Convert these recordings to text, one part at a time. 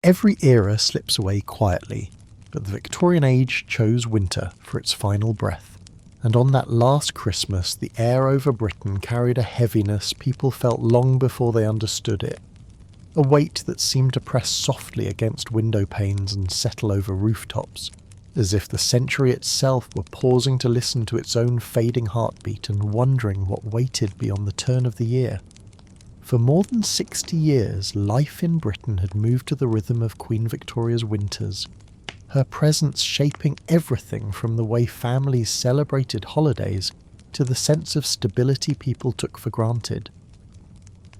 Every era slips away quietly, but the Victorian age chose winter for its final breath. And on that last Christmas, the air over Britain carried a heaviness people felt long before they understood it. A weight that seemed to press softly against window panes and settle over rooftops, as if the century itself were pausing to listen to its own fading heartbeat and wondering what waited beyond the turn of the year. For more than 60 years, life in Britain had moved to the rhythm of Queen Victoria's winters, her presence shaping everything from the way families celebrated holidays to the sense of stability people took for granted.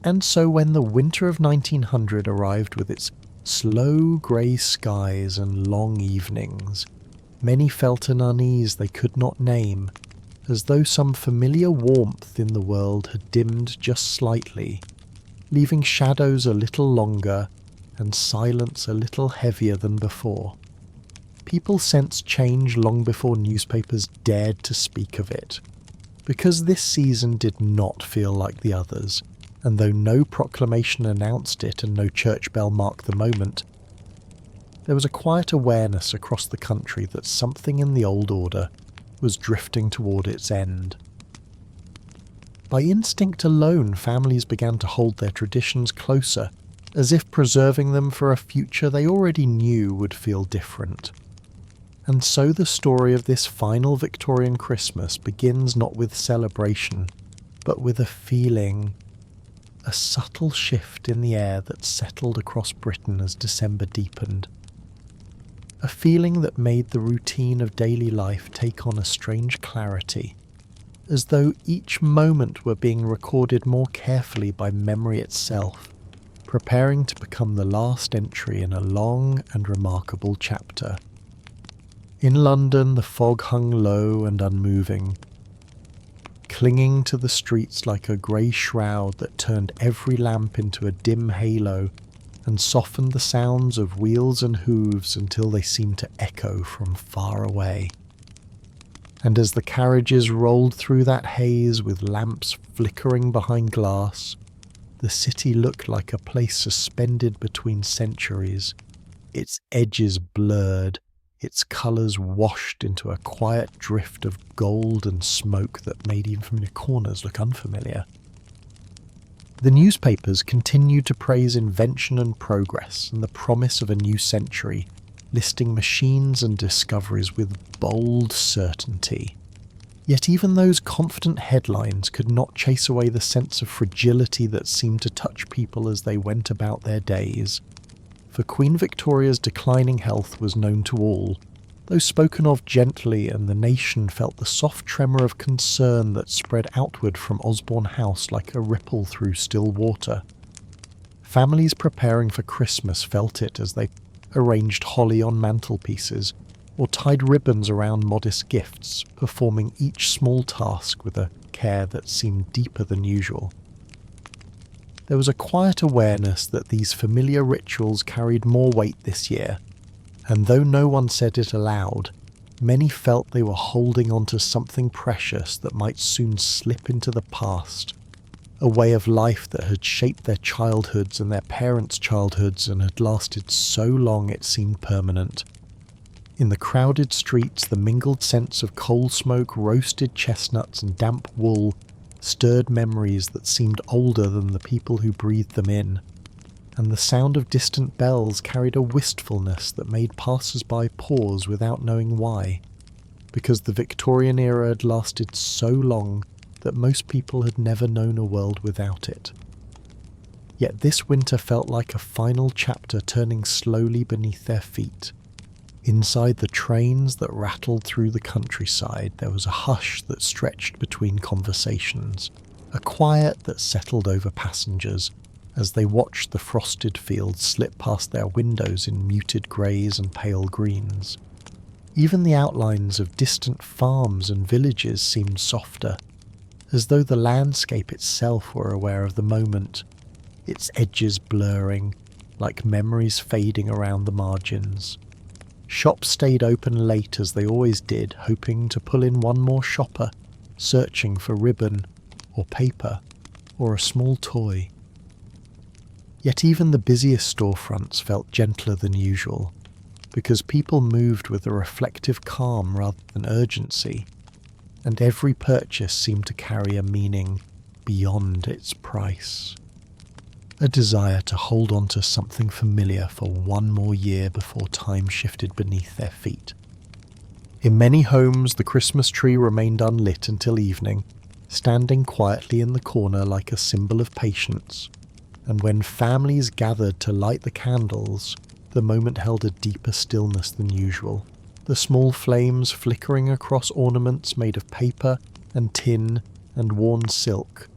And so when the winter of 1900 arrived with its slow grey skies and long evenings, many felt an unease they could not name, as though some familiar warmth in the world had dimmed just slightly, leaving shadows a little longer and silence a little heavier than before. People sensed change long before newspapers dared to speak of it, because this season did not feel like the others, and though no proclamation announced it and no church bell marked the moment, there was a quiet awareness across the country that something in the old order was drifting toward its end. By instinct alone, families began to hold their traditions closer, as if preserving them for a future they already knew would feel different. And so the story of this final Victorian Christmas begins not with celebration, but with a feeling, a subtle shift in the air that settled across Britain as December deepened. A feeling that made the routine of daily life take on a strange clarity, as though each moment were being recorded more carefully by memory itself, preparing to become the last entry in a long and remarkable chapter. In London, the fog hung low and unmoving, clinging to the streets like a grey shroud that turned every lamp into a dim halo and softened the sounds of wheels and hooves until they seemed to echo from far away. And as the carriages rolled through that haze with lamps flickering behind glass, the city looked like a place suspended between centuries, its edges blurred, its colours washed into a quiet drift of gold and smoke that made even the corners look unfamiliar. The newspapers continued to praise invention and progress and the promise of a new century, listing machines and discoveries with bold certainty. Yet even those confident headlines could not chase away the sense of fragility that seemed to touch people as they went about their days. For Queen Victoria's declining health was known to all, though spoken of gently, and the nation felt the soft tremor of concern that spread outward from Osborne House like a ripple through still water. Families preparing for Christmas felt it as they arranged holly on mantelpieces, or tied ribbons around modest gifts, performing each small task with a care that seemed deeper than usual. There was a quiet awareness that these familiar rituals carried more weight this year, and though no one said it aloud, many felt they were holding on to something precious that might soon slip into the past, a way of life that had shaped their childhoods and their parents' childhoods and had lasted so long it seemed permanent. In the crowded streets, the mingled scents of coal smoke, roasted chestnuts and damp wool stirred memories that seemed older than the people who breathed them in, and the sound of distant bells carried a wistfulness that made passers-by pause without knowing why, because the Victorian era had lasted so long that most people had never known a world without it. Yet this winter felt like a final chapter turning slowly beneath their feet. Inside the trains that rattled through the countryside, there was a hush that stretched between conversations, a quiet that settled over passengers as they watched the frosted fields slip past their windows in muted greys and pale greens. Even the outlines of distant farms and villages seemed softer, as though the landscape itself were aware of the moment, its edges blurring, like memories fading around the margins. Shops stayed open late as they always did, hoping to pull in one more shopper, searching for ribbon, or paper, or a small toy. Yet even the busiest storefronts felt gentler than usual, because people moved with a reflective calm rather than urgency, and every purchase seemed to carry a meaning beyond its price. A desire to hold on to something familiar for one more year before time shifted beneath their feet. In many homes, the Christmas tree remained unlit until evening, standing quietly in the corner like a symbol of patience, and when families gathered to light the candles, the moment held a deeper stillness than usual, the small flames flickering across ornaments made of paper and tin and worn silk,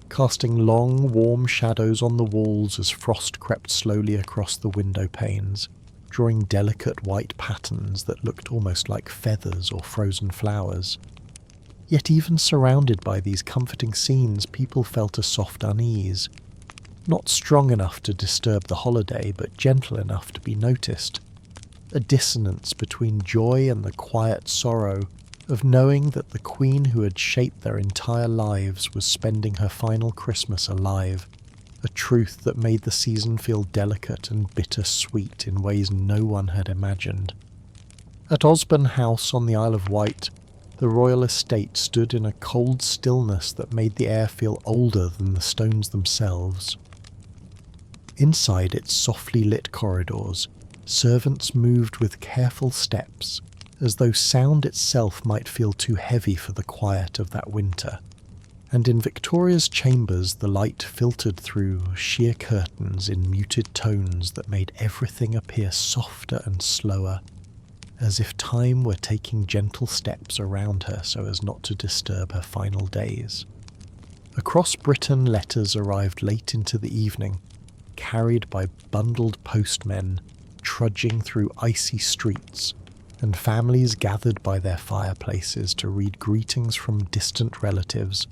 casting long, warm shadows on the walls as frost crept slowly across the window panes, drawing delicate white patterns that looked almost like feathers or frozen flowers. Yet even surrounded by these comforting scenes, people felt a soft unease, not strong enough to disturb the holiday, but gentle enough to be noticed. A dissonance between joy and the quiet sorrow of knowing that the queen who had shaped their entire lives was spending her final Christmas alive, a truth that made the season feel delicate and bittersweet in ways no one had imagined. At Osborne House on the Isle of Wight, the royal estate stood in a cold stillness that made the air feel older than the stones themselves. Inside its softly lit corridors, servants moved with careful steps, as though sound itself might feel too heavy for the quiet of that winter. And in Victoria's chambers the light filtered through sheer curtains in muted tones that made everything appear softer and slower, as if time were taking gentle steps around her so as not to disturb her final days. Across Britain letters arrived late into the evening, carried by bundled postmen trudging through icy streets, and families gathered by their fireplaces to read greetings from distant relatives,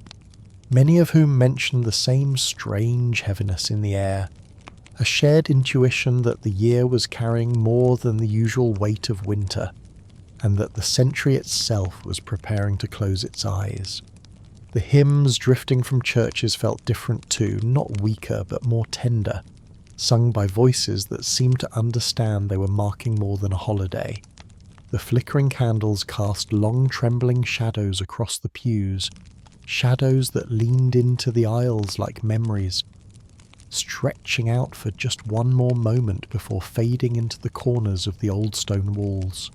many of whom mentioned the same strange heaviness in the air, a shared intuition that the year was carrying more than the usual weight of winter, and that the century itself was preparing to close its eyes. The hymns drifting from churches felt different too, not weaker but more tender, sung by voices that seemed to understand they were marking more than a holiday. The flickering candles cast long trembling shadows across the pews, shadows that leaned into the aisles like memories, stretching out for just one more moment before fading into the corners of the old stone walls.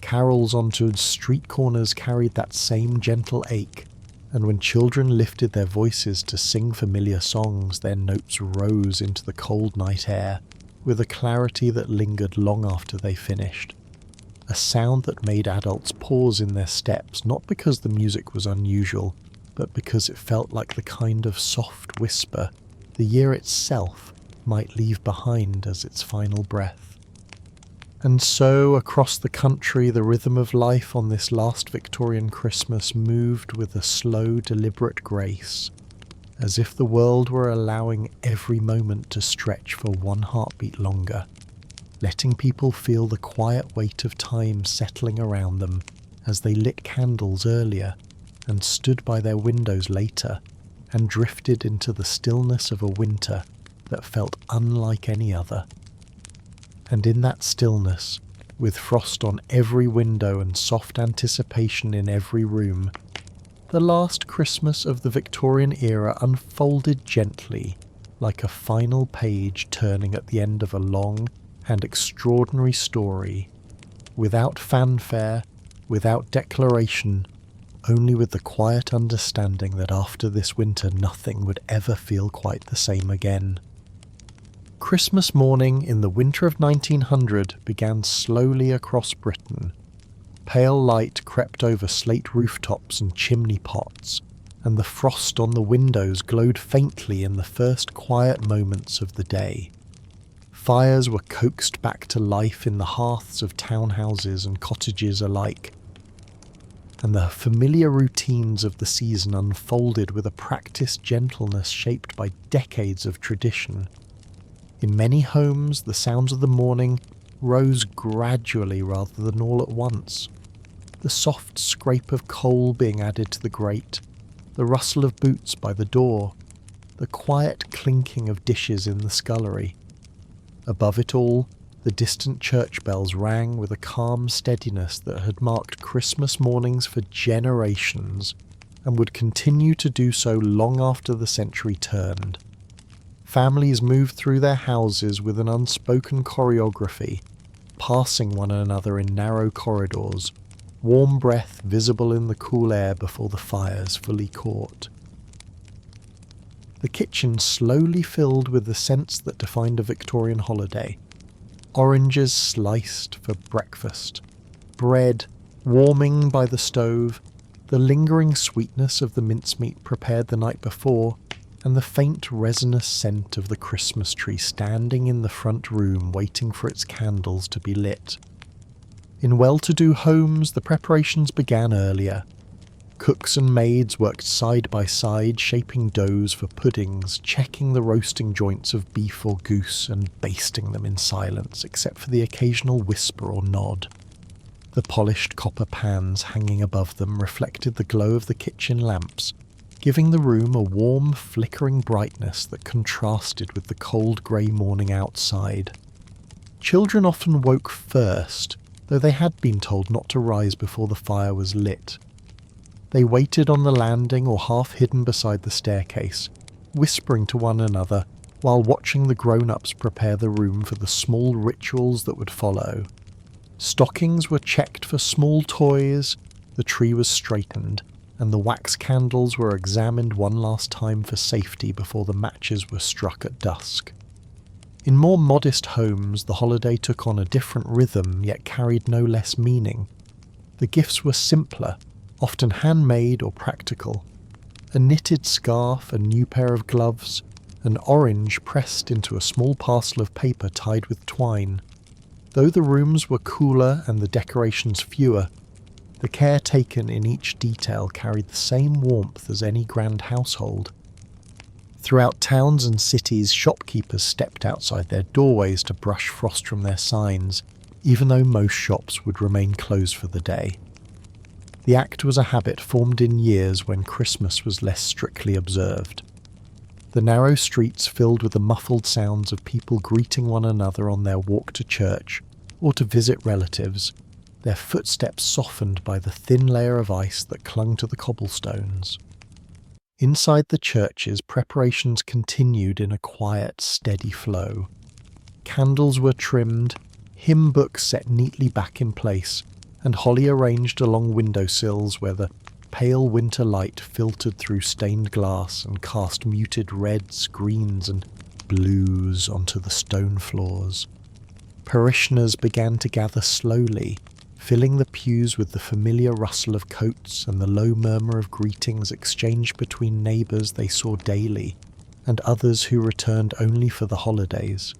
Carols onto street corners carried that same gentle ache, and when children lifted their voices to sing familiar songs, their notes rose into the cold night air with a clarity that lingered long after they finished. A sound that made adults pause in their steps, not because the music was unusual, but because it felt like the kind of soft whisper the year itself might leave behind as its final breath. And so, across the country, the rhythm of life on this last Victorian Christmas moved with a slow, deliberate grace, as if the world were allowing every moment to stretch for one heartbeat longer, letting people feel the quiet weight of time settling around them as they lit candles earlier and stood by their windows later and drifted into the stillness of a winter that felt unlike any other. And in that stillness, with frost on every window and soft anticipation in every room, the last Christmas of the Victorian era unfolded gently, like a final page turning at the end of a long and extraordinary story, without fanfare, without declaration, only with the quiet understanding that after this winter nothing would ever feel quite the same again. Christmas morning in the winter of 1900 began slowly across Britain. Pale light crept over slate rooftops and chimney pots, and the frost on the windows glowed faintly in the first quiet moments of the day. Fires were coaxed back to life in the hearths of townhouses and cottages alike, and the familiar routines of the season unfolded with a practiced gentleness shaped by decades of tradition. In many homes, the sounds of the morning rose gradually rather than all at once. The soft scrape of coal being added to the grate, the rustle of boots by the door, the quiet clinking of dishes in the scullery. Above it all, the distant church bells rang with a calm steadiness that had marked Christmas mornings for generations and would continue to do so long after the century turned. Families moved through their houses with an unspoken choreography, passing one another in narrow corridors, warm breath visible in the cool air before the fires fully caught. The kitchen slowly filled with the scents that defined a Victorian holiday. Oranges sliced for breakfast, bread warming by the stove, the lingering sweetness of the mincemeat prepared the night before, and the faint resinous scent of the Christmas tree standing in the front room waiting for its candles to be lit. In well-to-do homes, the preparations began earlier. Cooks and maids worked side by side, shaping doughs for puddings, checking the roasting joints of beef or goose, and basting them in silence, except for the occasional whisper or nod. The polished copper pans hanging above them reflected the glow of the kitchen lamps, giving the room a warm, flickering brightness that contrasted with the cold grey morning outside. Children often woke first, though they had been told not to rise before the fire was lit. They waited on the landing or half hidden beside the staircase, whispering to one another while watching the grown-ups prepare the room for the small rituals that would follow. Stockings were checked for small toys, the tree was straightened, and the wax candles were examined one last time for safety before the matches were struck at dusk. In more modest homes, the holiday took on a different rhythm, yet carried no less meaning. The gifts were simpler, often handmade or practical. A knitted scarf, a new pair of gloves, an orange pressed into a small parcel of paper tied with twine. Though the rooms were cooler and the decorations fewer, the care taken in each detail carried the same warmth as any grand household. Throughout towns and cities, shopkeepers stepped outside their doorways to brush frost from their signs, even though most shops would remain closed for the day. The act was a habit formed in years when Christmas was less strictly observed. The narrow streets filled with the muffled sounds of people greeting one another on their walk to church or to visit relatives, their footsteps softened by the thin layer of ice that clung to the cobblestones. Inside the churches, preparations continued in a quiet, steady flow. Candles were trimmed, hymn books set neatly back in place, and holly arranged along windowsills where the pale winter light filtered through stained glass and cast muted reds, greens, and blues onto the stone floors. Parishioners began to gather slowly, filling the pews with the familiar rustle of coats and the low murmur of greetings exchanged between neighbours they saw daily, and others who returned only for the holidays.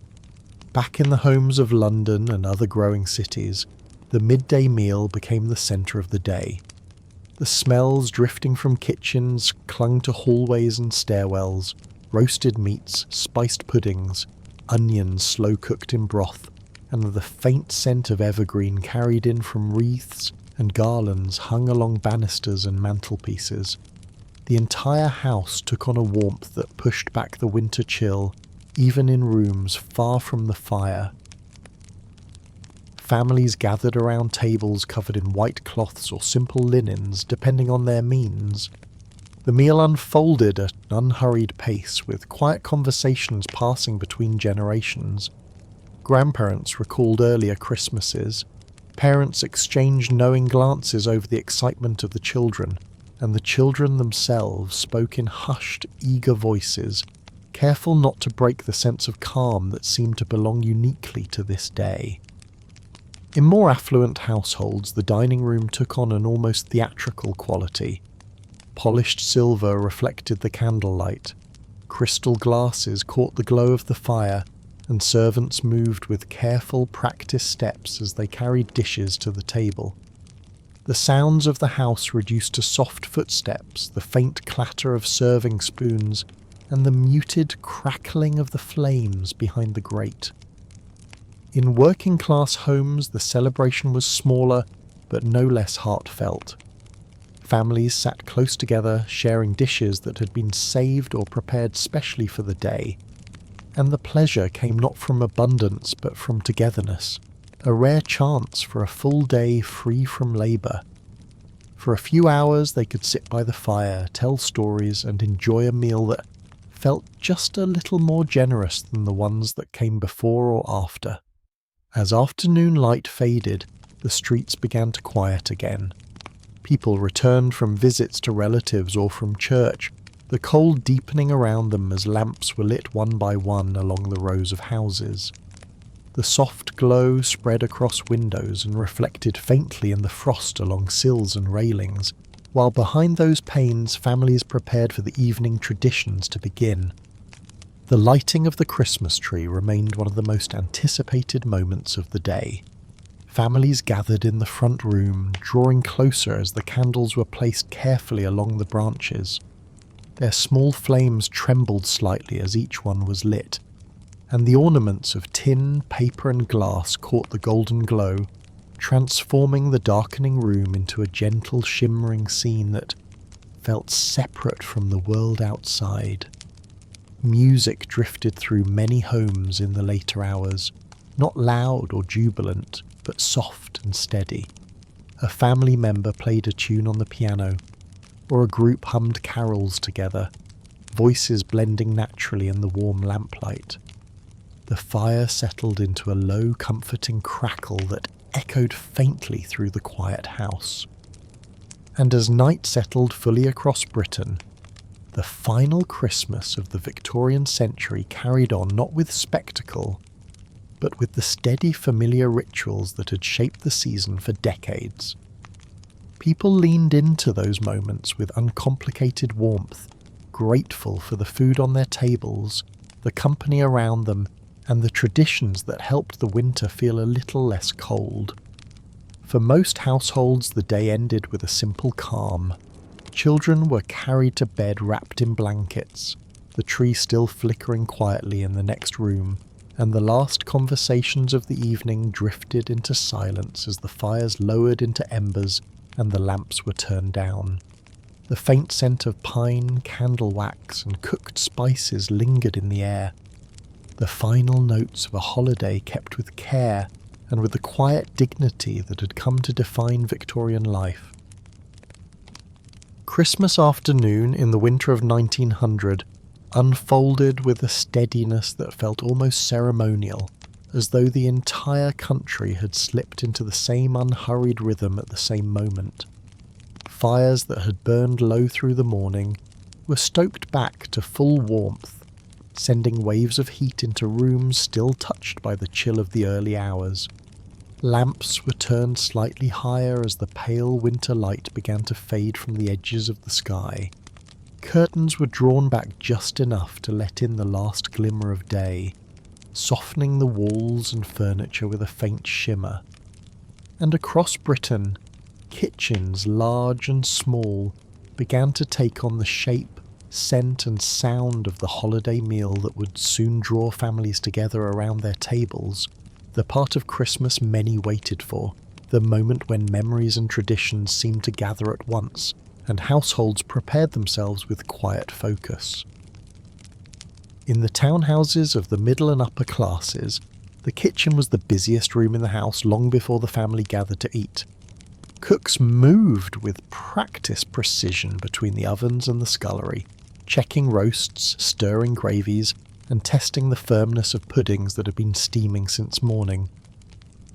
Back in the homes of London and other growing cities, the midday meal became the centre of the day. The smells drifting from kitchens clung to hallways and stairwells, roasted meats, spiced puddings, onions slow-cooked in broth, and the faint scent of evergreen carried in from wreaths and garlands hung along banisters and mantelpieces. The entire house took on a warmth that pushed back the winter chill, even in rooms far from the fire. Families gathered around tables covered in white cloths or simple linens, depending on their means. The meal unfolded at an unhurried pace, with quiet conversations passing between generations. Grandparents recalled earlier Christmases. Parents exchanged knowing glances over the excitement of the children, and the children themselves spoke in hushed, eager voices, careful not to break the sense of calm that seemed to belong uniquely to this day. In more affluent households, the dining room took on an almost theatrical quality. Polished silver reflected the candlelight. Crystal glasses caught the glow of the fire, and servants moved with careful, practiced steps as they carried dishes to the table. The sounds of the house reduced to soft footsteps, the faint clatter of serving spoons, and the muted crackling of the flames behind the grate. In working-class homes, the celebration was smaller, but no less heartfelt. Families sat close together, sharing dishes that had been saved or prepared specially for the day. And the pleasure came not from abundance but from togetherness, a rare chance for a full day free from labour. For a few hours they could sit by the fire, tell stories, and enjoy a meal that felt just a little more generous than the ones that came before or after. As afternoon light faded, the streets began to quiet again. People returned from visits to relatives or from church, the cold deepening around them as lamps were lit one by one along the rows of houses. The soft glow spread across windows and reflected faintly in the frost along sills and railings, while behind those panes families prepared for the evening traditions to begin. The lighting of the Christmas tree remained one of the most anticipated moments of the day. Families gathered in the front room, drawing closer as the candles were placed carefully along the branches. Their small flames trembled slightly as each one was lit, and the ornaments of tin, paper and glass caught the golden glow, transforming the darkening room into a gentle shimmering scene that felt separate from the world outside. Music drifted through many homes in the later hours, not loud or jubilant, but soft and steady. A family member played a tune on the piano, or a group hummed carols together, voices blending naturally in the warm lamplight. The fire settled into a low, comforting crackle that echoed faintly through the quiet house. And as night settled fully across Britain, the final Christmas of the Victorian century carried on not with spectacle, but with the steady familiar rituals that had shaped the season for decades. People leaned into those moments with uncomplicated warmth, grateful for the food on their tables, the company around them, and the traditions that helped the winter feel a little less cold. For most households, the day ended with a simple calm. Children were carried to bed wrapped in blankets, the tree still flickering quietly in the next room, and the last conversations of the evening drifted into silence as the fires lowered into embers and the lamps were turned down. The faint scent of pine, candle wax, and cooked spices lingered in the air. The final notes of a holiday kept with care and with the quiet dignity that had come to define Victorian life. Christmas afternoon in the winter of 1900 unfolded with a steadiness that felt almost ceremonial, as though the entire country had slipped into the same unhurried rhythm at the same moment. Fires that had burned low through the morning were stoked back to full warmth, sending waves of heat into rooms still touched by the chill of the early hours. Lamps were turned slightly higher as the pale winter light began to fade from the edges of the sky. Curtains were drawn back just enough to let in the last glimmer of day, softening the walls and furniture with a faint shimmer. And across Britain, kitchens large and small began to take on the shape, scent and sound of the holiday meal that would soon draw families together around their tables, the part of Christmas many waited for, the moment when memories and traditions seemed to gather at once, and households prepared themselves with quiet focus. In the townhouses of the middle and upper classes, the kitchen was the busiest room in the house long before the family gathered to eat. Cooks moved with practiced precision between the ovens and the scullery, checking roasts, stirring gravies, and testing the firmness of puddings that had been steaming since morning.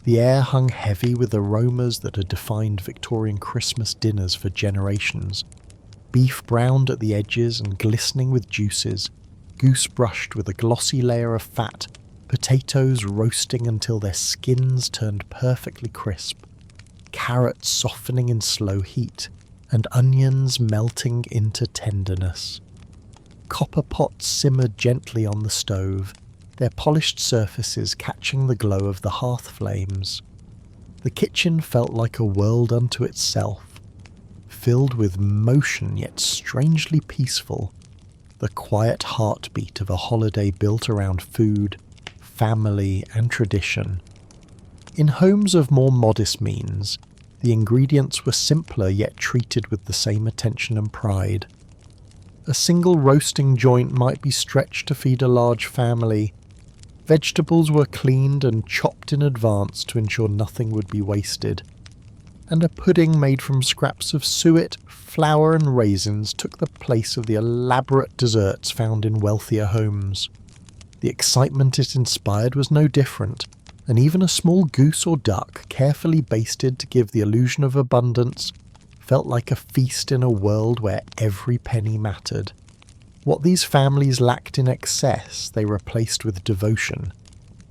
The air hung heavy with aromas that had defined Victorian Christmas dinners for generations. Beef browned at the edges and glistening with juices, goose brushed with a glossy layer of fat, potatoes roasting until their skins turned perfectly crisp, carrots softening in slow heat, and onions melting into tenderness. Copper pots simmered gently on the stove, their polished surfaces catching the glow of the hearth flames. The kitchen felt like a world unto itself, filled with motion yet strangely peaceful, the quiet heartbeat of a holiday built around food, family and tradition. In homes of more modest means, The ingredients were simpler yet treated with the same attention and pride. A single roasting joint might be stretched to feed a large family. Vegetables were cleaned and chopped in advance to ensure nothing would be wasted. And a pudding made from scraps of suet, flour and raisins took the place of the elaborate desserts found in wealthier homes. The excitement it inspired was no different, and even a small goose or duck, carefully basted to give the illusion of abundance, felt like a feast in a world where every penny mattered. What these families lacked in excess, they replaced with devotion.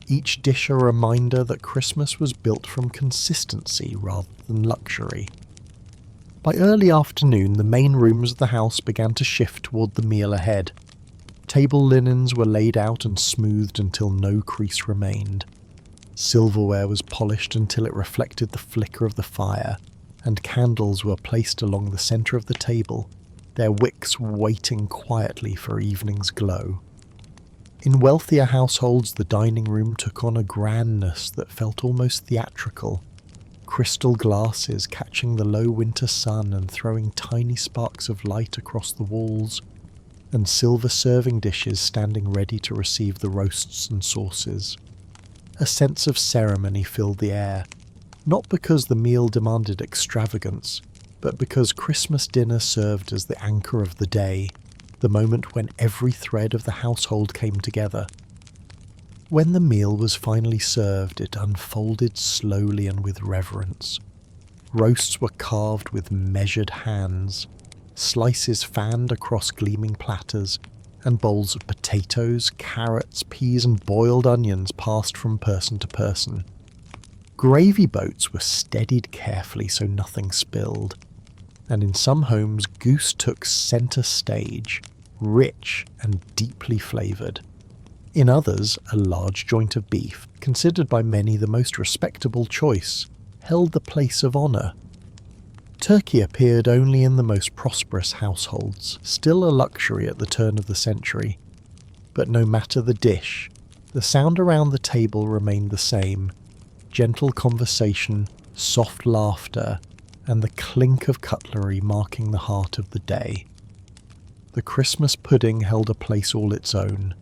Each dish a reminder that Christmas was built from consistency rather than luxury. By early afternoon, the main rooms of the house began to shift toward the meal ahead. Table linens were laid out and smoothed until no crease remained. Silverware was polished until it reflected the flicker of the fire, and candles were placed along the centre of the table, their wicks waiting quietly for evening's glow. In wealthier households, the dining room took on a grandness that felt almost theatrical. Crystal glasses catching the low winter sun and throwing tiny sparks of light across the walls, and silver serving dishes standing ready to receive the roasts and sauces. A sense of ceremony filled the air, not because the meal demanded extravagance, but because Christmas dinner served as the anchor of the day, the moment when every thread of the household came together. When the meal was finally served, it unfolded slowly and with reverence. Roasts were carved with measured hands, slices fanned across gleaming platters, and bowls of potatoes, carrots, peas and boiled onions passed from person to person. Gravy boats were steadied carefully so nothing spilled, and in some homes goose took centre stage, rich and deeply flavoured. In others, a large joint of beef, considered by many the most respectable choice, held the place of honour. Turkey appeared only in the most prosperous households, still a luxury at the turn of the century. But no matter the dish, the sound around the table remained the same: gentle conversation, soft laughter, and the clink of cutlery marking the heart of the day. The Christmas pudding held a place all its own.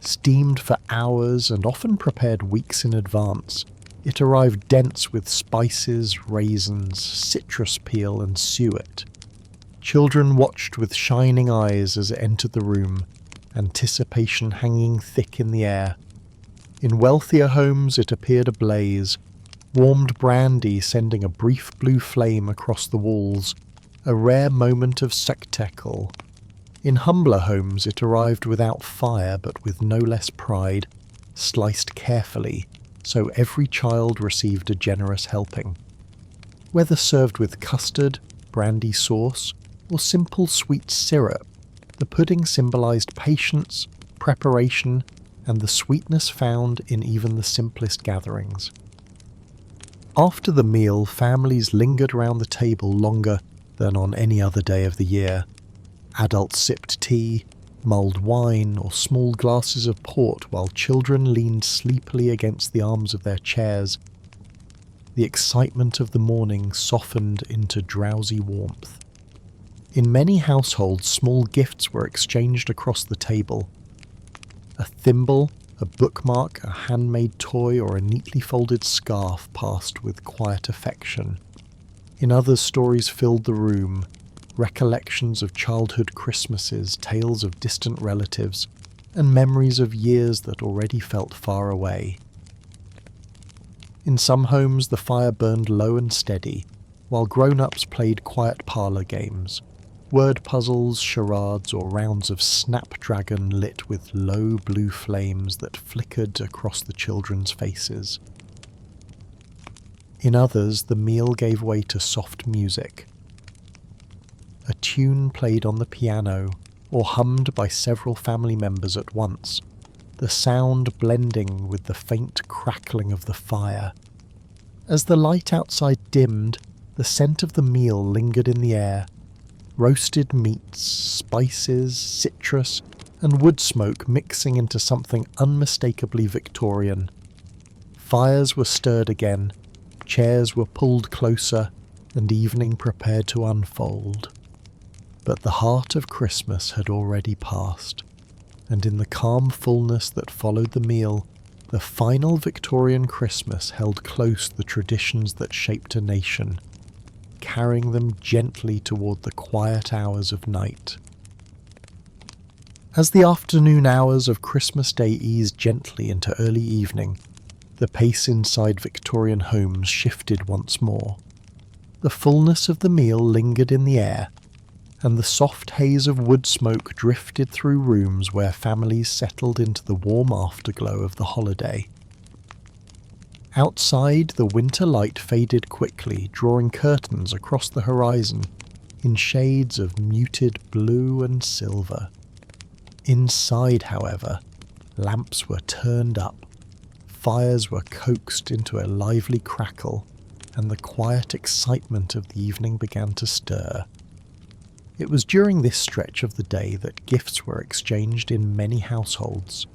Steamed for hours and often prepared weeks in advance, it arrived dense with spices, raisins, citrus peel and suet. Children watched with shining eyes as it entered the room, anticipation hanging thick in the air. In wealthier homes it appeared ablaze, warmed brandy sending a brief blue flame across the walls, a rare moment of spectacle. In humbler homes it arrived without fire but with no less pride, sliced carefully, so every child received a generous helping. Whether served with custard, brandy sauce, or simple sweet syrup, the pudding symbolised patience, preparation, and the sweetness found in even the simplest gatherings. After the meal, families lingered around the table longer than on any other day of the year. Adults sipped tea, mulled wine, or small glasses of port while children leaned sleepily against the arms of their chairs. The excitement of the morning softened into drowsy warmth. In many households, small gifts were exchanged across the table. A thimble, a bookmark, a handmade toy, or a neatly folded scarf passed with quiet affection. In others, stories filled the room, recollections of childhood Christmases, tales of distant relatives, and memories of years that already felt far away. In some homes the fire burned low and steady, while grown-ups played quiet parlour games, word puzzles, charades, or rounds of snapdragon lit with low blue flames that flickered across the children's faces. In others the meal gave way to soft music. A tune played on the piano, or hummed by several family members at once, the sound blending with the faint crackling of the fire. As the light outside dimmed, the scent of the meal lingered in the air. Roasted meats, spices, citrus, and wood smoke mixing into something unmistakably Victorian. Fires were stirred again, Chairs were pulled closer, and evening prepared to unfold. But the heart of Christmas had already passed, and in the calm fullness that followed the meal, the final Victorian Christmas held close the traditions that shaped a nation, carrying them gently toward the quiet hours of night. As the afternoon hours of Christmas Day eased gently into early evening, the pace inside Victorian homes shifted once more. The fullness of the meal lingered in the air, and the soft haze of wood smoke drifted through rooms where families settled into the warm afterglow of the holiday. Outside, the winter light faded quickly, drawing curtains across the horizon in shades of muted blue and silver. Inside, however, lamps were turned up, fires were coaxed into a lively crackle, and the quiet excitement of the evening began to stir. It was during this stretch of the day that gifts were exchanged in many households,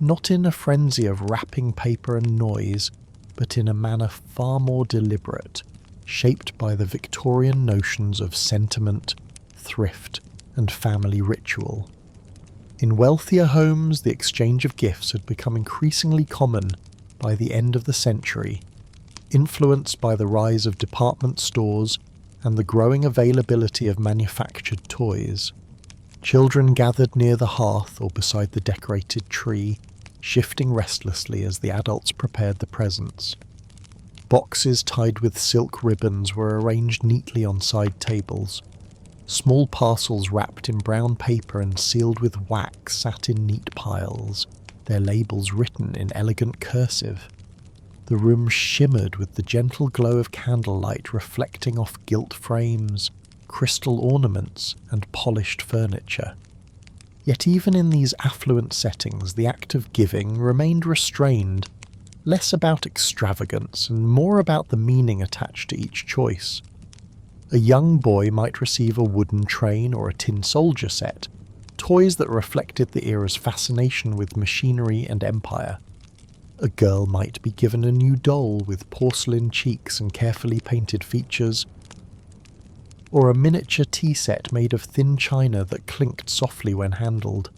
not in a frenzy of wrapping paper and noise, but in a manner far more deliberate, shaped by the Victorian notions of sentiment, thrift, and family ritual. In wealthier homes, the exchange of gifts had become increasingly common by the end of the century, influenced by the rise of department stores and the growing availability of manufactured toys. Children gathered near the hearth or beside the decorated tree, shifting restlessly as the adults prepared the presents. Boxes tied with silk ribbons were arranged neatly on side tables. Small parcels wrapped in brown paper and sealed with wax sat in neat piles, their labels written in elegant cursive. The room shimmered with the gentle glow of candlelight reflecting off gilt frames, crystal ornaments, and polished furniture. Yet even in these affluent settings, the act of giving remained restrained, less about extravagance and more about the meaning attached to each choice. A young boy might receive a wooden train or a tin soldier set, toys that reflected the era's fascination with machinery and empire. A girl might be given a new doll with porcelain cheeks and carefully painted features, or a miniature tea set made of thin china that clinked softly when handled.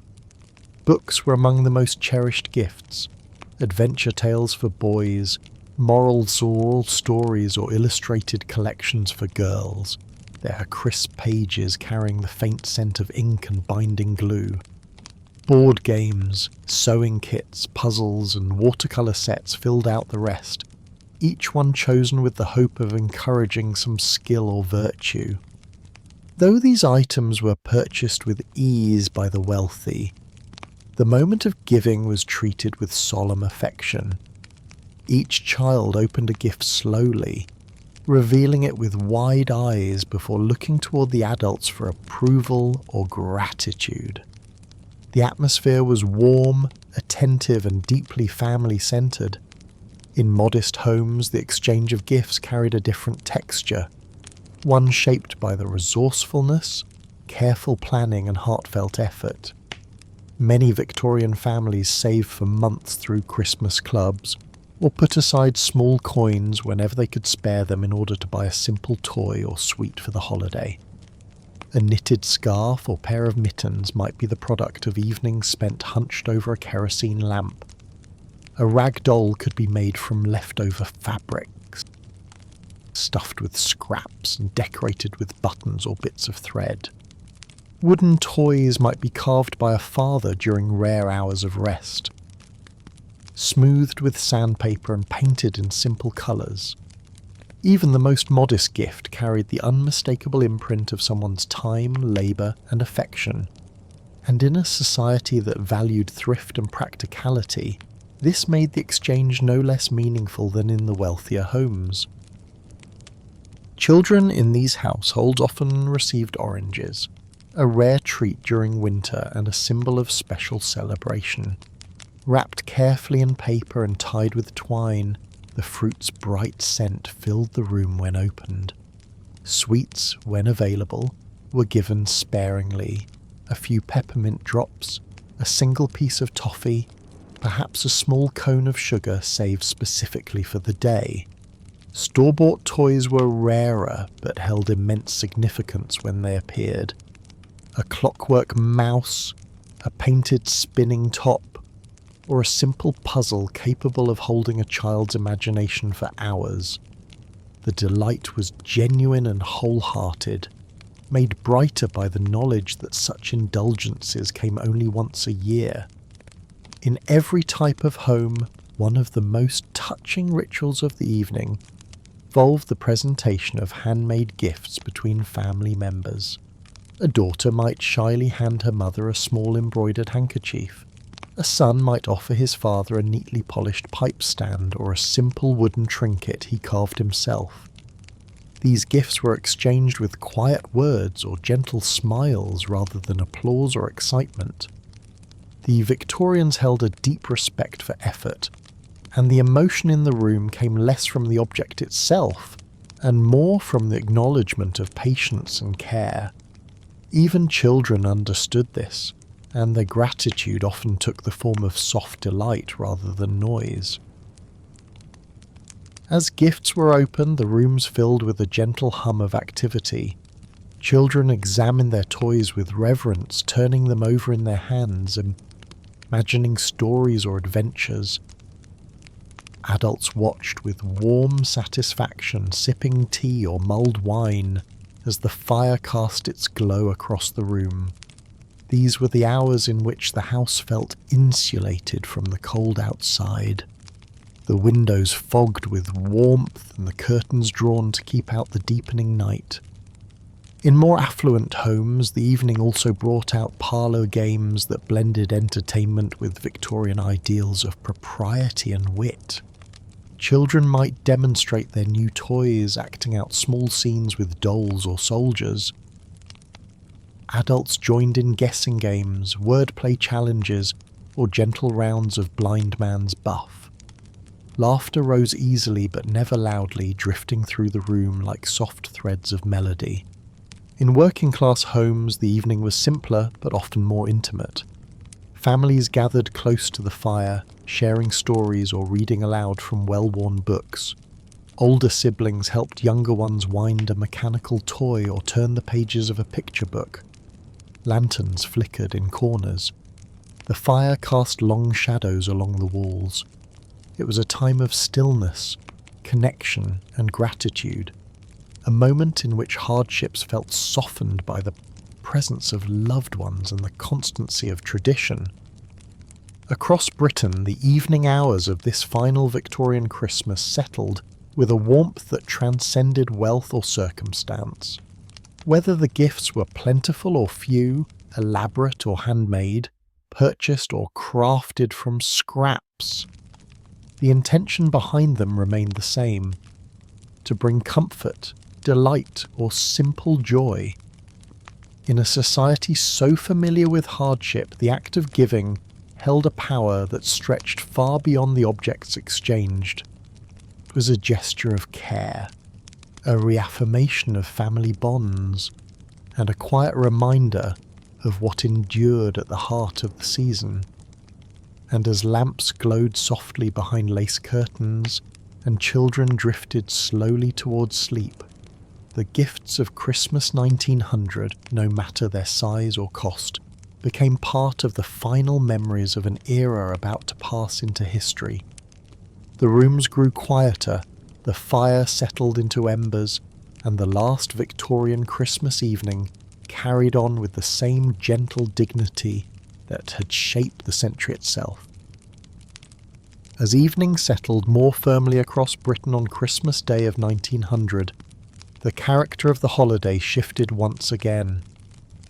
Books were among the most cherished gifts, adventure tales for boys, moral stories or illustrated collections for girls, their crisp pages carrying the faint scent of ink and binding glue. Board games, sewing kits, puzzles, and watercolour sets filled out the rest, each one chosen with the hope of encouraging some skill or virtue. Though these items were purchased with ease by the wealthy, the moment of giving was treated with solemn affection. Each child opened a gift slowly, revealing it with wide eyes before looking toward the adults for approval or gratitude. The atmosphere was warm, attentive, and deeply family-centered. In modest homes, the exchange of gifts carried a different texture, one shaped by the resourcefulness, careful planning, and heartfelt effort. Many Victorian families saved for months through Christmas clubs, or put aside small coins whenever they could spare them in order to buy a simple toy or sweet for the holiday. A knitted scarf or pair of mittens might be the product of evenings spent hunched over a kerosene lamp. A rag doll could be made from leftover fabrics, stuffed with scraps and decorated with buttons or bits of thread. Wooden toys might be carved by a father during rare hours of rest, smoothed with sandpaper and painted in simple colours. Even the most modest gift carried the unmistakable imprint of someone's time, labour, and affection. And in a society that valued thrift and practicality, this made the exchange no less meaningful than in the wealthier homes. Children in these households often received oranges, a rare treat during winter and a symbol of special celebration. Wrapped carefully in paper and tied with twine, the fruit's bright scent filled the room when opened. Sweets, when available, were given sparingly. A few peppermint drops, a single piece of toffee, perhaps a small cone of sugar saved specifically for the day. Store-bought toys were rarer but held immense significance when they appeared. A clockwork mouse, a painted spinning top, or a simple puzzle capable of holding a child's imagination for hours. The delight was genuine and wholehearted, made brighter by the knowledge that such indulgences came only once a year. In every type of home, one of the most touching rituals of the evening involved the presentation of handmade gifts between family members. A daughter might shyly hand her mother a small embroidered handkerchief. A son might offer his father a neatly polished pipe stand or a simple wooden trinket he carved himself. These gifts were exchanged with quiet words or gentle smiles rather than applause or excitement. The Victorians held a deep respect for effort, and the emotion in the room came less from the object itself and more from the acknowledgement of patience and care. Even children understood this, and their gratitude often took the form of soft delight rather than noise. As gifts were opened, the rooms filled with a gentle hum of activity. Children examined their toys with reverence, turning them over in their hands and imagining stories or adventures. Adults watched with warm satisfaction, sipping tea or mulled wine as the fire cast its glow across the room. These were the hours in which the house felt insulated from the cold outside, the windows fogged with warmth and the curtains drawn to keep out the deepening night. In more affluent homes, the evening also brought out parlour games that blended entertainment with Victorian ideals of propriety and wit. Children might demonstrate their new toys, acting out small scenes with dolls or soldiers. Adults joined in guessing games, wordplay challenges, or gentle rounds of blind man's buff. Laughter rose easily but never loudly, drifting through the room like soft threads of melody. In working-class homes, the evening was simpler but often more intimate. Families gathered close to the fire, sharing stories or reading aloud from well-worn books. Older siblings helped younger ones wind a mechanical toy or turn the pages of a picture book. Lanterns flickered in corners. The fire cast long shadows along the walls. It was a time of stillness, connection, and gratitude. A moment in which hardships felt softened by the presence of loved ones and the constancy of tradition. Across Britain, the evening hours of this final Victorian Christmas settled with a warmth that transcended wealth or circumstance. Whether the gifts were plentiful or few, elaborate or handmade, purchased or crafted from scraps, the intention behind them remained the same: to bring comfort, delight, or simple joy. In a society so familiar with hardship, the act of giving held a power that stretched far beyond the objects exchanged. It was a gesture of care, a reaffirmation of family bonds, and a quiet reminder of what endured at the heart of the season. And as lamps glowed softly behind lace curtains and children drifted slowly towards sleep, the gifts of Christmas 1900, no matter their size or cost, became part of the final memories of an era about to pass into history. The rooms grew quieter, the fire settled into embers, and the last Victorian Christmas evening carried on with the same gentle dignity that had shaped the century itself. As evening settled more firmly across Britain on Christmas Day of 1900, the character of the holiday shifted once again.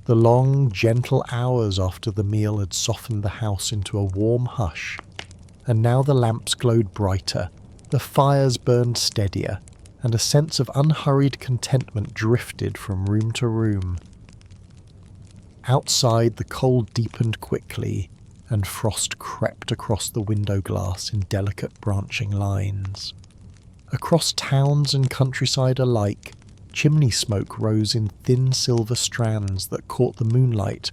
The long, gentle hours after the meal had softened the house into a warm hush, and now the lamps glowed brighter, the fires burned steadier, and a sense of unhurried contentment drifted from room to room. Outside, the cold deepened quickly, and frost crept across the window glass in delicate branching lines. Across towns and countryside alike, chimney smoke rose in thin silver strands that caught the moonlight,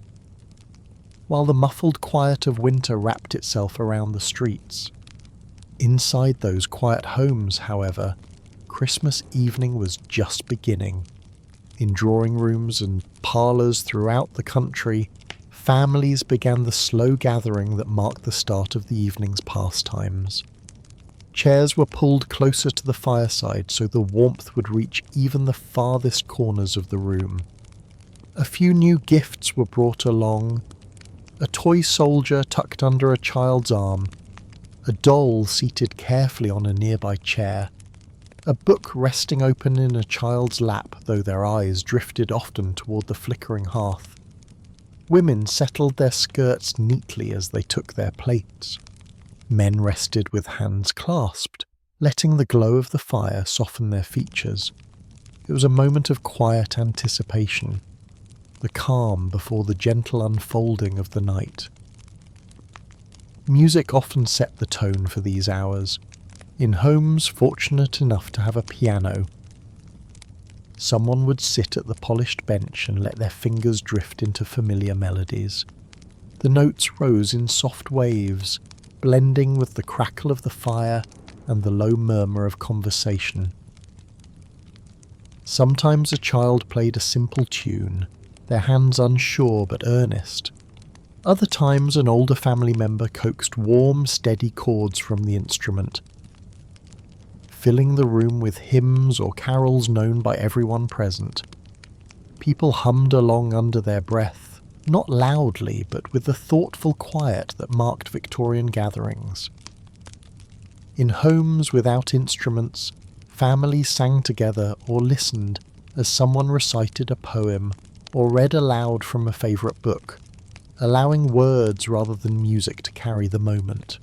while the muffled quiet of winter wrapped itself around the streets. Inside those quiet homes, however, Christmas evening was just beginning. In drawing rooms and parlours throughout the country, families began the slow gathering that marked the start of the evening's pastimes. Chairs were pulled closer to the fireside so the warmth would reach even the farthest corners of the room. A few new gifts were brought along: a toy soldier tucked under a child's arm, a doll seated carefully on a nearby chair, a book resting open in a child's lap, though their eyes drifted often toward the flickering hearth. Women settled their skirts neatly as they took their plates. Men rested with hands clasped, letting the glow of the fire soften their features. It was a moment of quiet anticipation, the calm before the gentle unfolding of the night. Music often set the tone for these hours. In homes fortunate enough to have a piano, someone would sit at the polished bench and let their fingers drift into familiar melodies. The notes rose in soft waves, blending with the crackle of the fire and the low murmur of conversation. Sometimes a child played a simple tune, their hands unsure but earnest. Other times an older family member coaxed warm, steady chords from the instrument, filling the room with hymns or carols known by everyone present. People hummed along under their breath, not loudly, but with the thoughtful quiet that marked Victorian gatherings. In homes without instruments, families sang together or listened as someone recited a poem or read aloud from a favourite book, allowing words rather than music to carry the moment.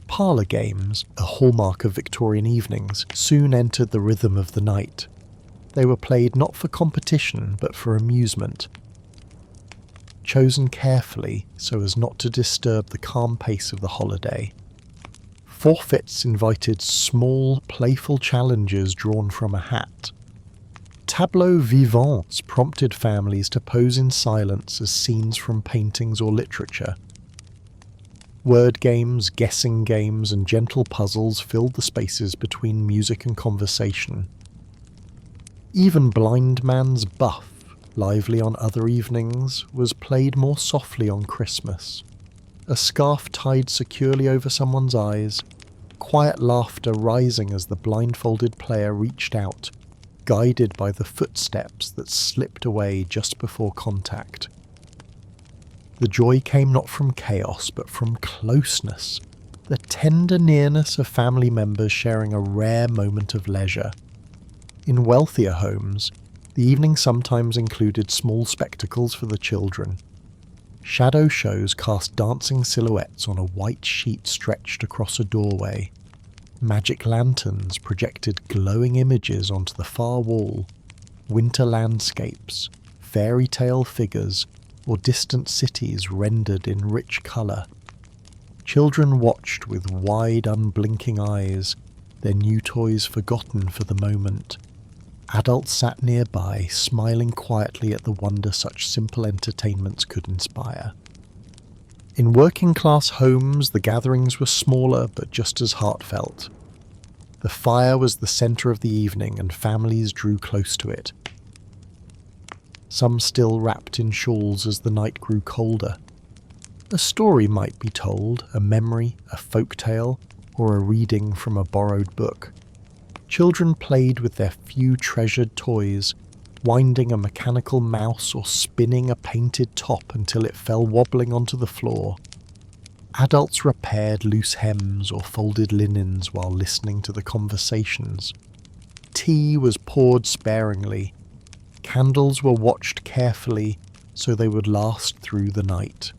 Parlour games, a hallmark of Victorian evenings, soon entered the rhythm of the night. They were played not for competition but for amusement, chosen carefully so as not to disturb the calm pace of the holiday. Forfeits invited small, playful challenges drawn from a hat. Tableaux vivants prompted families to pose in silence as scenes from paintings or literature. Word games, guessing games, and gentle puzzles filled the spaces between music and conversation. Even Blind Man's Buff, lively on other evenings, was played more softly on Christmas. A scarf tied securely over someone's eyes, quiet laughter rising as the blindfolded player reached out, guided by the footsteps that slipped away just before contact. The joy came not from chaos, but from closeness, the tender nearness of family members sharing a rare moment of leisure. In wealthier homes, the evening sometimes included small spectacles for the children. Shadow shows cast dancing silhouettes on a white sheet stretched across a doorway. Magic lanterns projected glowing images onto the far wall. Winter landscapes, fairy tale figures, or distant cities rendered in rich colour. Children watched with wide, unblinking eyes, their new toys forgotten for the moment. Adults sat nearby, smiling quietly at the wonder such simple entertainments could inspire. In working-class homes, the gatherings were smaller but just as heartfelt. The fire was the centre of the evening, and families drew close to it. Some still wrapped in shawls as the night grew colder. A story might be told, a memory, a folk tale, or a reading from a borrowed book. Children played with their few treasured toys, winding a mechanical mouse or spinning a painted top until it fell wobbling onto the floor. Adults repaired loose hems or folded linens while listening to the conversations. Tea was poured sparingly. Candles were watched carefully so they would last through the night.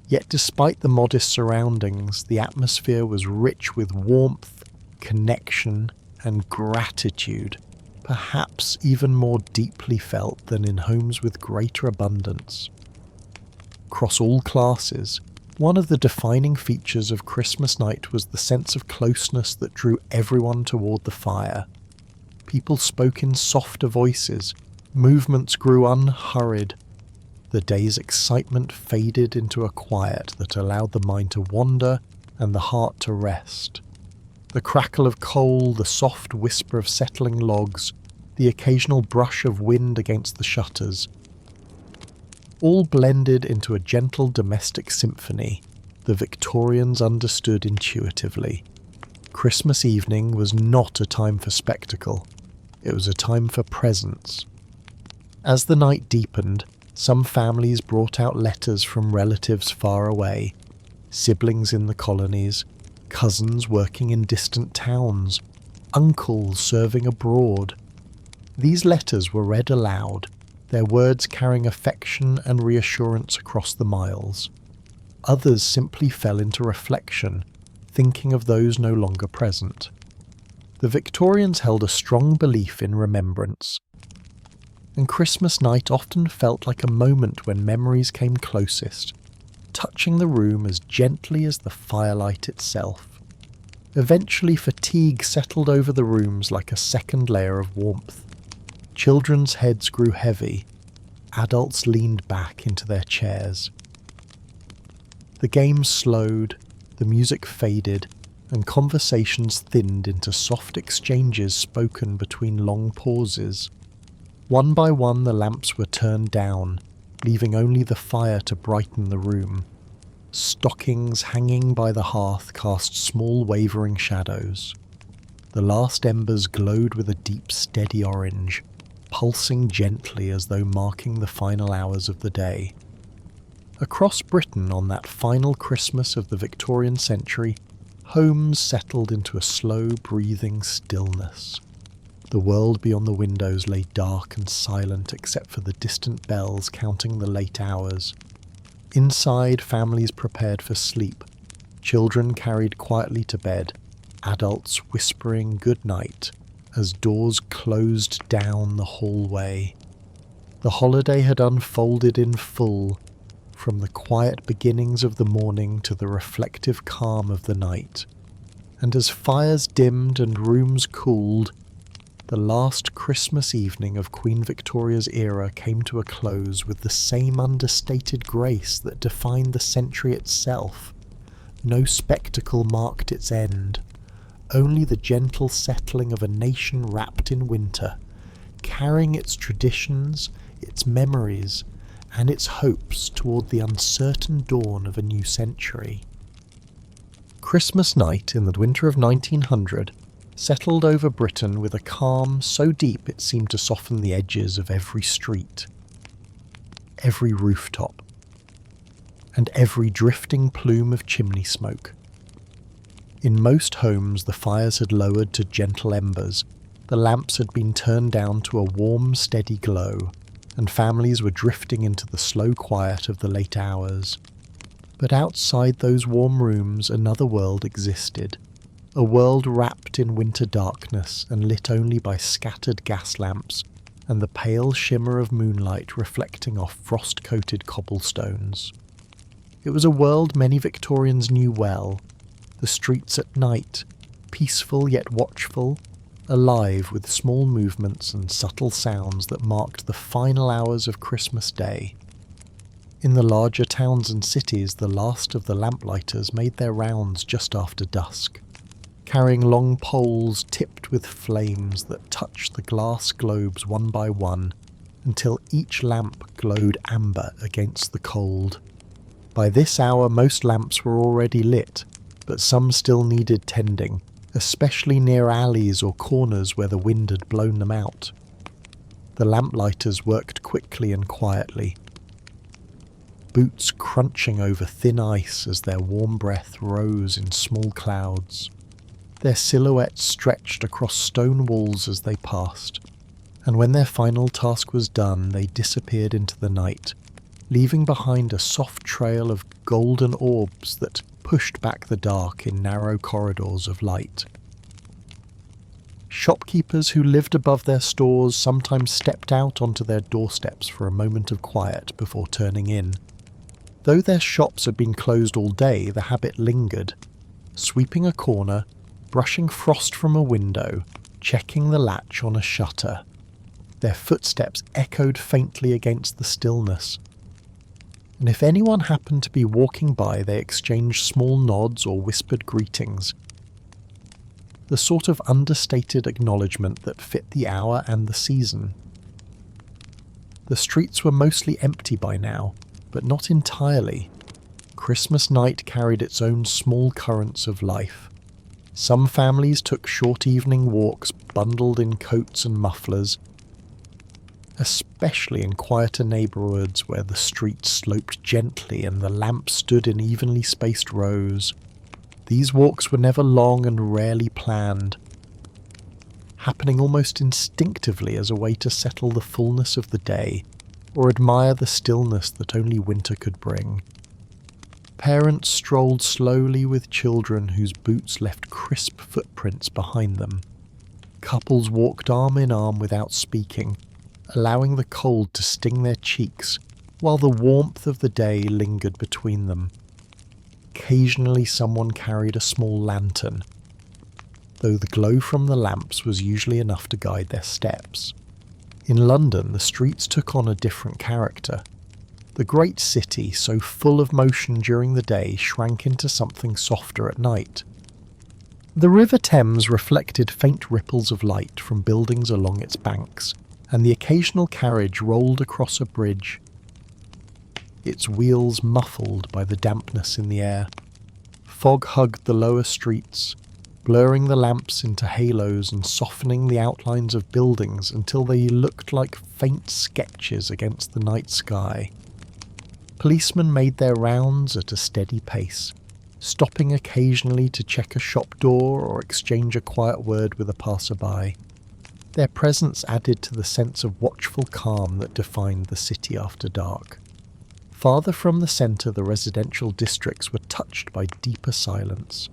Yet despite the modest surroundings, the atmosphere was rich with warmth, connection, and gratitude, perhaps even more deeply felt than in homes with greater abundance. Across all classes, one of the defining features of Christmas night was the sense of closeness that drew everyone toward the fire. People spoke in softer voices, movements grew unhurried. The day's excitement faded into a quiet that allowed the mind to wander and the heart to rest. The crackle of coal, the soft whisper of settling logs, the occasional brush of wind against the shutters. All blended into a gentle domestic symphony the Victorians understood intuitively. Christmas evening was not a time for spectacle. It was a time for presence. As the night deepened, some families brought out letters from relatives far away, siblings in the colonies, cousins working in distant towns, uncles serving abroad. These letters were read aloud, their words carrying affection and reassurance across the miles. Others simply fell into reflection, thinking of those no longer present. The Victorians held a strong belief in remembrance, and Christmas night often felt like a moment when memories came closest, touching the room as gently as the firelight itself. Eventually fatigue settled over the rooms like a second layer of warmth. Children's heads grew heavy. Adults leaned back into their chairs. The games slowed, the music faded, and conversations thinned into soft exchanges spoken between long pauses. One by one the lamps were turned down, leaving only the fire to brighten the room. Stockings hanging by the hearth cast small wavering shadows. The last embers glowed with a deep, steady orange, pulsing gently as though marking the final hours of the day. Across Britain on that final Christmas of the Victorian century, homes settled into a slow, breathing stillness. The world beyond the windows lay dark and silent except for the distant bells counting the late hours. Inside, families prepared for sleep, children carried quietly to bed, adults whispering good night as doors closed down the hallway. The holiday had unfolded in full, from the quiet beginnings of the morning to the reflective calm of the night. And as fires dimmed and rooms cooled, the last Christmas evening of Queen Victoria's era came to a close with the same understated grace that defined the century itself. No spectacle marked its end, only the gentle settling of a nation wrapped in winter, carrying its traditions, its memories, and its hopes toward the uncertain dawn of a new century. Christmas night in the winter of 1900 settled over Britain with a calm so deep it seemed to soften the edges of every street, every rooftop, and every drifting plume of chimney smoke. In most homes the fires had lowered to gentle embers, the lamps had been turned down to a warm, steady glow, and families were drifting into the slow quiet of the late hours. But outside those warm rooms another world existed, a world wrapped in winter darkness and lit only by scattered gas lamps and the pale shimmer of moonlight reflecting off frost-coated cobblestones. It was a world many Victorians knew well, the streets at night, peaceful yet watchful, alive with small movements and subtle sounds that marked the final hours of Christmas Day. In the larger towns and cities, the last of the lamplighters made their rounds just after dusk, carrying long poles tipped with flames that touched the glass globes one by one until each lamp glowed amber against the cold. By this hour most lamps were already lit, but some still needed tending, especially near alleys or corners where the wind had blown them out. The lamplighters worked quickly and quietly, boots crunching over thin ice as their warm breath rose in small clouds. Their silhouettes stretched across stone walls as they passed, and when their final task was done, they disappeared into the night, leaving behind a soft trail of golden orbs that pushed back the dark in narrow corridors of light. Shopkeepers who lived above their stores sometimes stepped out onto their doorsteps for a moment of quiet before turning in. Though their shops had been closed all day, the habit lingered, sweeping a corner, brushing frost from a window, checking the latch on a shutter. Their footsteps echoed faintly against the stillness, and if anyone happened to be walking by, they exchanged small nods or whispered greetings. the sort of understated acknowledgement that fit the hour and the season. The streets were mostly empty by now, but not entirely. Christmas night carried its own small currents of life. Some families took short evening walks bundled in coats and mufflers, especially in quieter neighbourhoods where the streets sloped gently and the lamps stood in evenly spaced rows. These walks were never long and rarely planned, happening almost instinctively as a way to settle the fullness of the day or admire the stillness that only winter could bring. Parents strolled slowly with children whose boots left crisp footprints behind them. Couples walked arm in arm without speaking, allowing the cold to sting their cheeks while the warmth of the day lingered between them. Occasionally someone carried a small lantern, though the glow from the lamps was usually enough to guide their steps. In London, the streets took on a different character. The great city, so full of motion during the day, shrank into something softer at night. The River Thames reflected faint ripples of light from buildings along its banks, and the occasional carriage rolled across a bridge, its wheels muffled by the dampness in the air. Fog hugged the lower streets, blurring the lamps into halos and softening the outlines of buildings until they looked like faint sketches against the night sky. Policemen made their rounds at a steady pace, stopping occasionally to check a shop door or exchange a quiet word with a passerby. Their presence added to the sense of watchful calm that defined the city after dark. Farther from the centre, the residential districts were touched by deeper silence.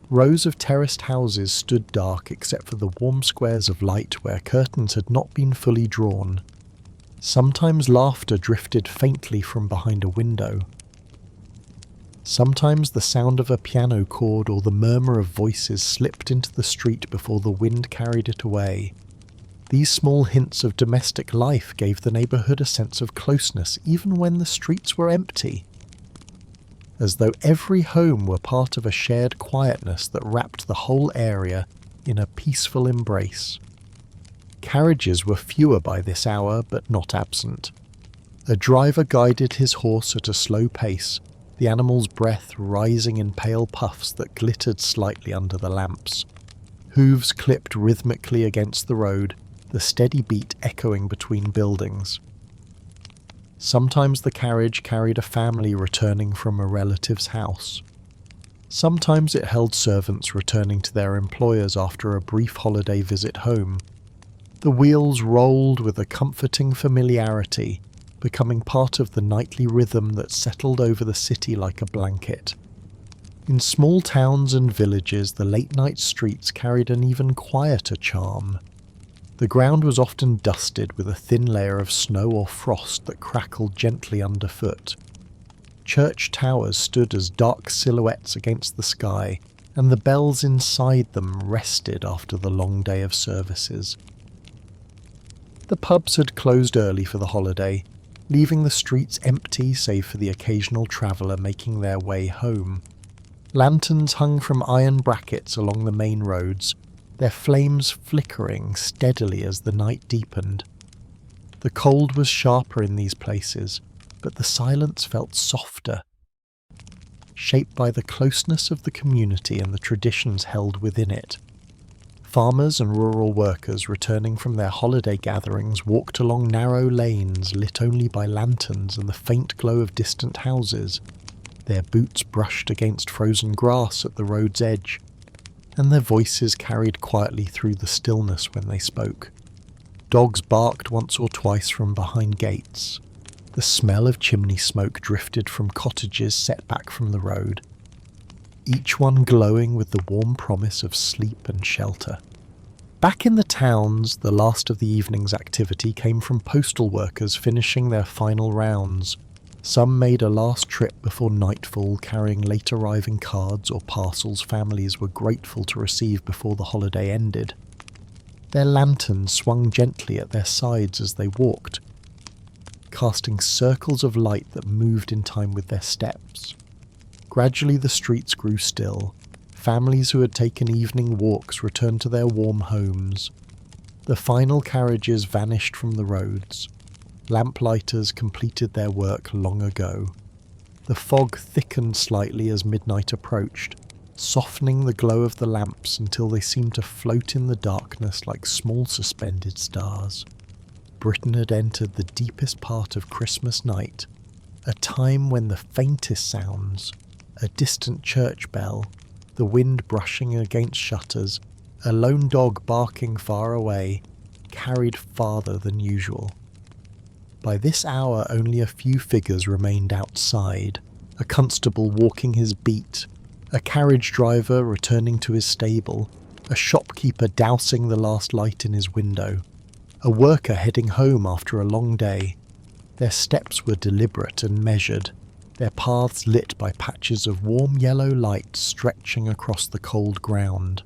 Rows of terraced houses stood dark except for the warm squares of light where curtains had not been fully drawn. Sometimes laughter drifted faintly from behind a window. Sometimes the sound of a piano chord or the murmur of voices slipped into the street before the wind carried it away. These small hints of domestic life gave the neighbourhood a sense of closeness even when the streets were empty, as though every home were part of a shared quietness that wrapped the whole area in a peaceful embrace. Carriages were fewer by this hour, but not absent. A driver guided his horse at a slow pace, the animal's breath rising in pale puffs that glittered slightly under the lamps. Hooves clipped rhythmically against the road, the steady beat echoing between buildings. Sometimes the carriage carried a family returning from a relative's house. Sometimes it held servants returning to their employers after a brief holiday visit home. The wheels rolled with a comforting familiarity, becoming part of the nightly rhythm that settled over the city like a blanket. In small towns and villages, the late-night streets carried an even quieter charm. The ground was often dusted with a thin layer of snow or frost that crackled gently underfoot. Church towers stood as dark silhouettes against the sky, and the bells inside them rested after the long day of services. The pubs had closed early for the holiday, leaving the streets empty save for the occasional traveller making their way home. Lanterns hung from iron brackets along the main roads, their flames flickering steadily as the night deepened. The cold was sharper in these places, but the silence felt softer, shaped by the closeness of the community and the traditions held within it. Farmers and rural workers returning from their holiday gatherings walked along narrow lanes lit only by lanterns and the faint glow of distant houses. Their boots brushed against frozen grass at the road's edge, and their voices carried quietly through the stillness when they spoke. Dogs barked once or twice from behind gates. The smell of chimney smoke drifted from cottages set back from the road, each one glowing with the warm promise of sleep and shelter. Back in the towns, the last of the evening's activity came from postal workers finishing their final rounds. Some made a last trip before nightfall, carrying late-arriving cards or parcels families were grateful to receive before the holiday ended. Their lanterns swung gently at their sides as they walked, casting circles of light that moved in time with their steps. Gradually the streets grew still, families who had taken evening walks returned to their warm homes. The final carriages vanished from the roads. Lamplighters completed their work long ago. The fog thickened slightly as midnight approached, softening the glow of the lamps until they seemed to float in the darkness like small suspended stars. Britain had entered the deepest part of Christmas night, a time when the faintest sounds, a distant church bell, the wind brushing against shutters, a lone dog barking far away, carried farther than usual. By this hour only a few figures remained outside, a constable walking his beat, a carriage driver returning to his stable, a shopkeeper dousing the last light in his window, a worker heading home after a long day. Their steps were deliberate and measured, their paths lit by patches of warm yellow light stretching across the cold ground.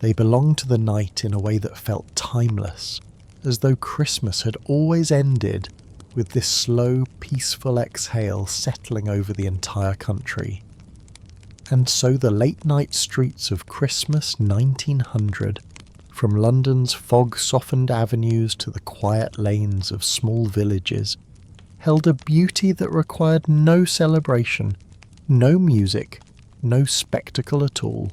They belonged to the night in a way that felt timeless, as though Christmas had always ended with this slow, peaceful exhale settling over the entire country. And so the late-night streets of Christmas 1900, from London's fog-softened avenues to the quiet lanes of small villages, held a beauty that required no celebration, no music, no spectacle at all.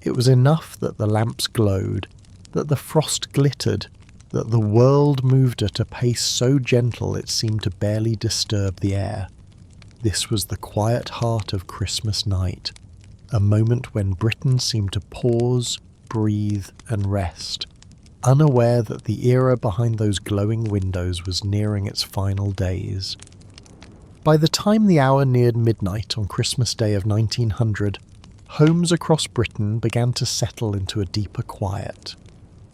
It was enough that the lamps glowed, that the frost glittered, that the world moved at a pace so gentle it seemed to barely disturb the air. This was the quiet heart of Christmas night, a moment when Britain seemed to pause, breathe, and rest, unaware that the era behind those glowing windows was nearing its final days. By the time the hour neared midnight on Christmas Day of 1900, homes across Britain began to settle into a deeper quiet.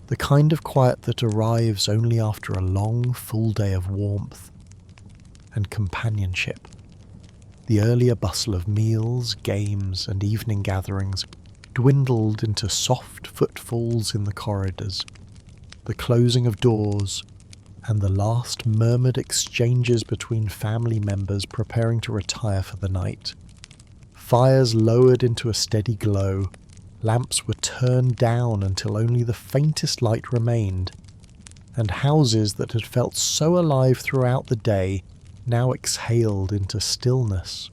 The kind of quiet that arrives only after a long, full day of warmth and companionship. The earlier bustle of meals, games, and evening gatherings dwindled into soft footfalls in the corridors, the closing of doors, and the last murmured exchanges between family members preparing to retire for the night. Fires lowered into a steady glow, lamps were turned down until only the faintest light remained, and houses that had felt so alive throughout the day now exhaled into stillness.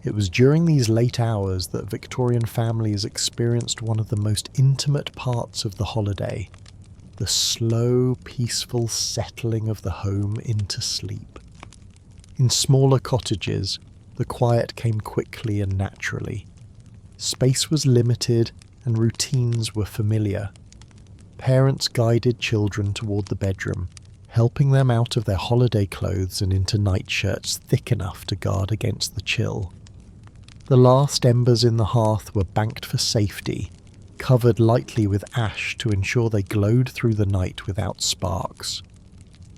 It was during these late hours that Victorian families experienced one of the most intimate parts of the holiday, the slow, peaceful settling of the home into sleep. In smaller cottages, the quiet came quickly and naturally. Space was limited and routines were familiar. Parents guided children toward the bedroom, helping them out of their holiday clothes and into nightshirts thick enough to guard against the chill. The last embers in the hearth were banked for safety, covered lightly with ash to ensure they glowed through the night without sparks.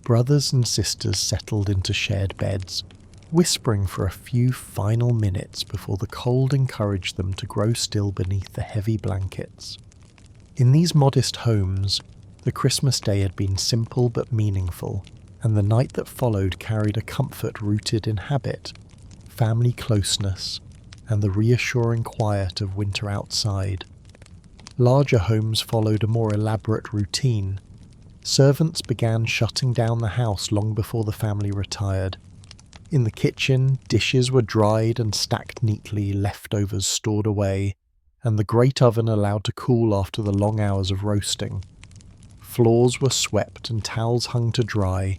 Brothers and sisters settled into shared beds, whispering for a few final minutes before the cold encouraged them to grow still beneath the heavy blankets. In these modest homes, the Christmas day had been simple but meaningful, and the night that followed carried a comfort rooted in habit, family closeness, and the reassuring quiet of winter outside. Larger homes followed a more elaborate routine. Servants began shutting down the house long before the family retired. In the kitchen, dishes were dried and stacked neatly, leftovers stored away, and the great oven allowed to cool after the long hours of roasting. Floors were swept and towels hung to dry.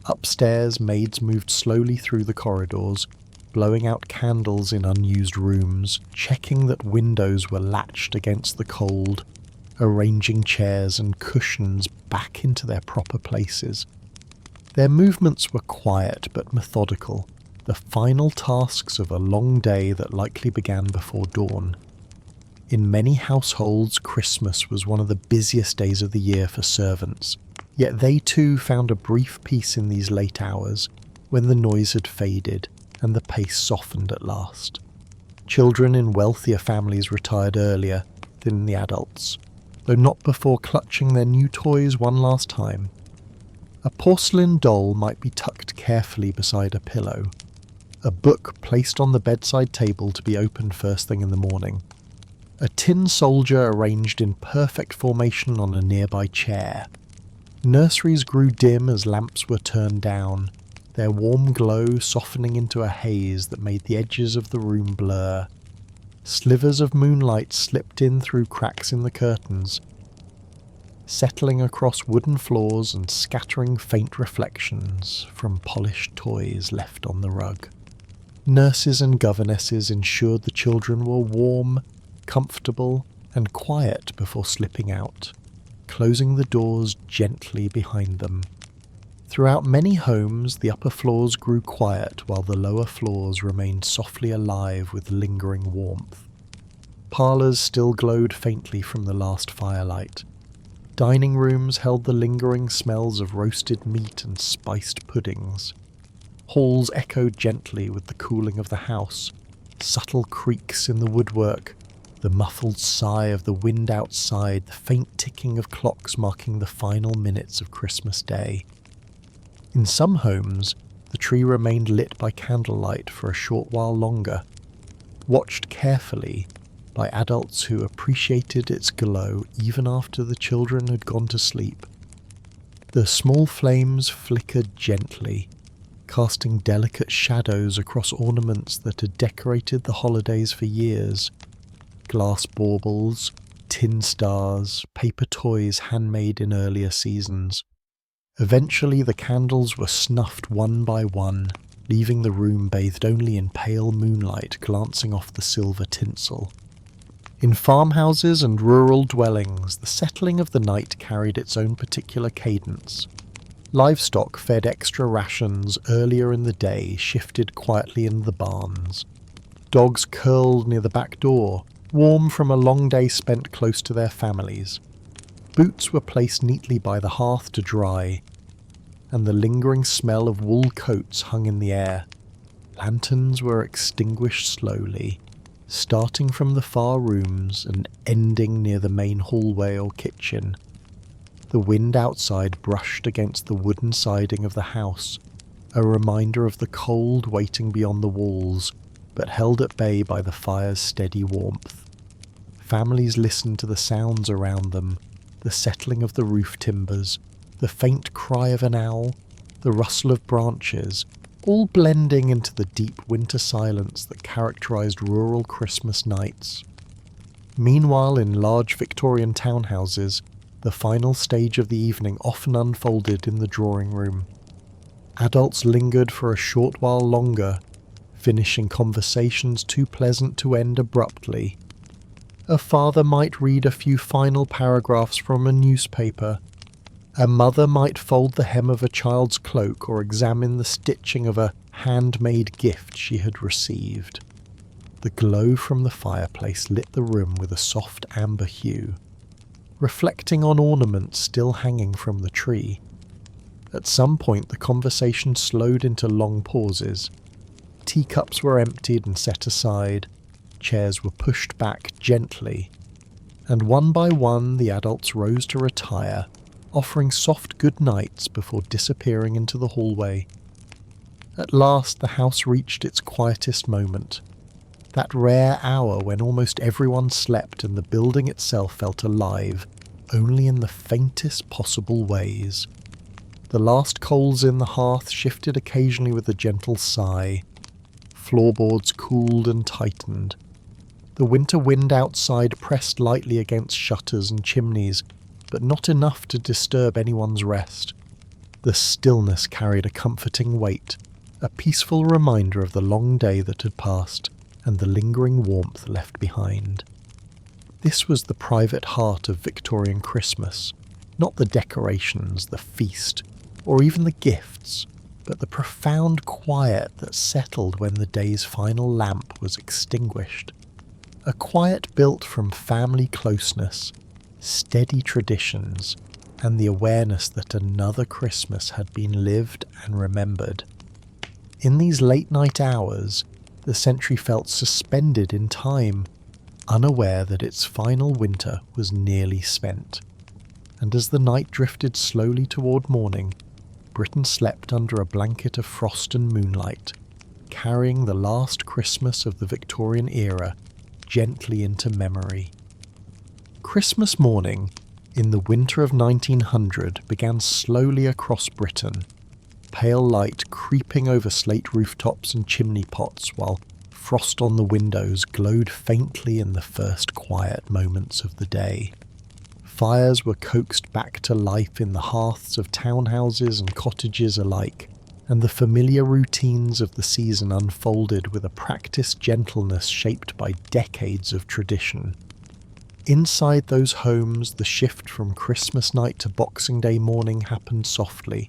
Upstairs, maids moved slowly through the corridors, blowing out candles in unused rooms, checking that windows were latched against the cold, arranging chairs and cushions back into their proper places. Their movements were quiet but methodical, the final tasks of a long day that likely began before dawn. In many households, Christmas was one of the busiest days of the year for servants, yet they too found a brief peace in these late hours, when the noise had faded and the pace softened at last. Children in wealthier families retired earlier than the adults, though not before clutching their new toys one last time. A porcelain doll might be tucked carefully beside a pillow, a book placed on the bedside table to be opened first thing in the morning, a tin soldier arranged in perfect formation on a nearby chair. Nurseries grew dim as lamps were turned down, their warm glow softening into a haze that made the edges of the room blur. Slivers of moonlight slipped in through cracks in the curtains, settling across wooden floors and scattering faint reflections from polished toys left on the rug. Nurses and governesses ensured the children were warm, comfortable, and quiet before slipping out, closing the doors gently behind them. Throughout many homes, the upper floors grew quiet while the lower floors remained softly alive with lingering warmth. Parlors still glowed faintly from the last firelight. Dining rooms held the lingering smells of roasted meat and spiced puddings. Halls echoed gently with the cooling of the house, subtle creaks in the woodwork, the muffled sigh of the wind outside, the faint ticking of clocks marking the final minutes of Christmas Day. In some homes, the tree remained lit by candlelight for a short while longer, watched carefully by adults who appreciated its glow even after the children had gone to sleep. The small flames flickered gently, casting delicate shadows across ornaments that had decorated the holidays for years. Glass baubles, tin stars, paper toys handmade in earlier seasons. Eventually the candles were snuffed one by one, leaving the room bathed only in pale moonlight glancing off the silver tinsel. In farmhouses and rural dwellings, the settling of the night carried its own particular cadence. Livestock fed extra rations earlier in the day shifted quietly in the barns. Dogs curled near the back door, warm from a long day spent close to their families. Boots were placed neatly by the hearth to dry, and the lingering smell of wool coats hung in the air. Lanterns were extinguished slowly, starting from the far rooms and ending near the main hallway or kitchen. The wind outside brushed against the wooden siding of the house, a reminder of the cold waiting beyond the walls, but held at bay by the fire's steady warmth. Families listened to the sounds around them, the settling of the roof timbers, the faint cry of an owl, the rustle of branches, all blending into the deep winter silence that characterized rural Christmas nights. Meanwhile, in large Victorian townhouses, the final stage of the evening often unfolded in the drawing room. Adults lingered for a short while longer, finishing conversations too pleasant to end abruptly. A father might read a few final paragraphs from a newspaper. A mother might fold the hem of a child's cloak or examine the stitching of a handmade gift she had received. The glow from the fireplace lit the room with a soft amber hue, reflecting on ornaments still hanging from the tree. At some point the conversation slowed into long pauses. Teacups were emptied and set aside, chairs were pushed back gently, and one by one the adults rose to retire, offering soft good nights before disappearing into the hallway. At last the house reached its quietest moment, that rare hour when almost everyone slept and the building itself felt alive, only in the faintest possible ways. The last coals in the hearth shifted occasionally with a gentle sigh. Floorboards cooled and tightened. The winter wind outside pressed lightly against shutters and chimneys, but not enough to disturb anyone's rest. The stillness carried a comforting weight, a peaceful reminder of the long day that had passed and the lingering warmth left behind. This was the private heart of Victorian Christmas, not the decorations, the feast, or even the gifts, but the profound quiet that settled when the day's final lamp was extinguished. A quiet built from family closeness, steady traditions, and the awareness that another Christmas had been lived and remembered. In these late-night hours, the century felt suspended in time, unaware that its final winter was nearly spent. And as the night drifted slowly toward morning, Britain slept under a blanket of frost and moonlight, carrying the last Christmas of the Victorian era gently into memory. Christmas morning, in the winter of 1900, began slowly across Britain, pale light creeping over slate rooftops and chimney pots while frost on the windows glowed faintly in the first quiet moments of the day. Fires were coaxed back to life in the hearths of townhouses and cottages alike, and the familiar routines of the season unfolded with a practiced gentleness shaped by decades of tradition. Inside those homes, the shift from Christmas night to Boxing Day morning happened softly.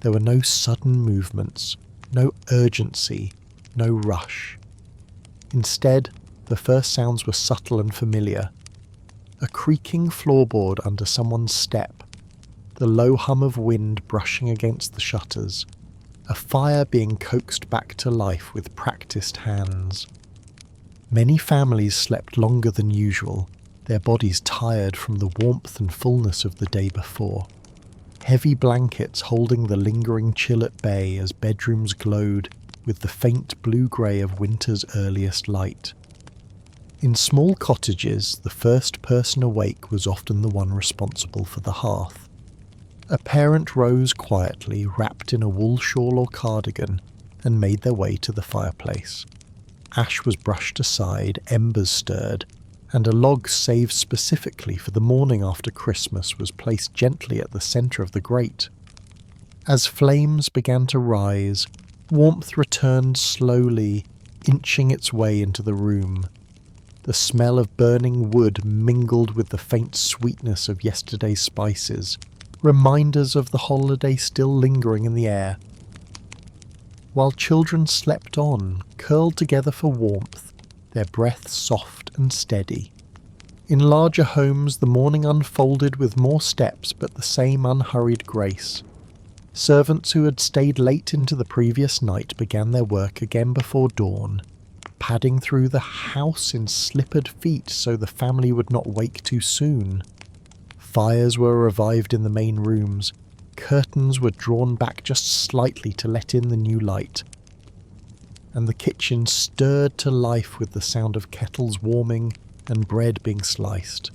There were no sudden movements, no urgency, no rush. Instead, the first sounds were subtle and familiar. A creaking floorboard under someone's step, the low hum of wind brushing against the shutters, a fire being coaxed back to life with practiced hands. Many families slept longer than usual, their bodies tired from the warmth and fullness of the day before. Heavy blankets holding the lingering chill at bay as bedrooms glowed with the faint blue-grey of winter's earliest light. In small cottages, the first person awake was often the one responsible for the hearth. A parent rose quietly, wrapped in a wool shawl or cardigan, and made their way to the fireplace. Ash was brushed aside, embers stirred, and a log saved specifically for the morning after Christmas was placed gently at the centre of the grate. As flames began to rise, warmth returned slowly, inching its way into the room. The smell of burning wood mingled with the faint sweetness of yesterday's spices, reminders of the holiday still lingering in the air. While children slept on, curled together for warmth, their breath soft and steady. In larger homes, the morning unfolded with more steps but the same unhurried grace. Servants who had stayed late into the previous night began their work again before dawn, padding through the house in slippered feet so the family would not wake too soon. Fires were revived in the main rooms, curtains were drawn back just slightly to let in the new light, and the kitchen stirred to life with the sound of kettles warming and bread being sliced.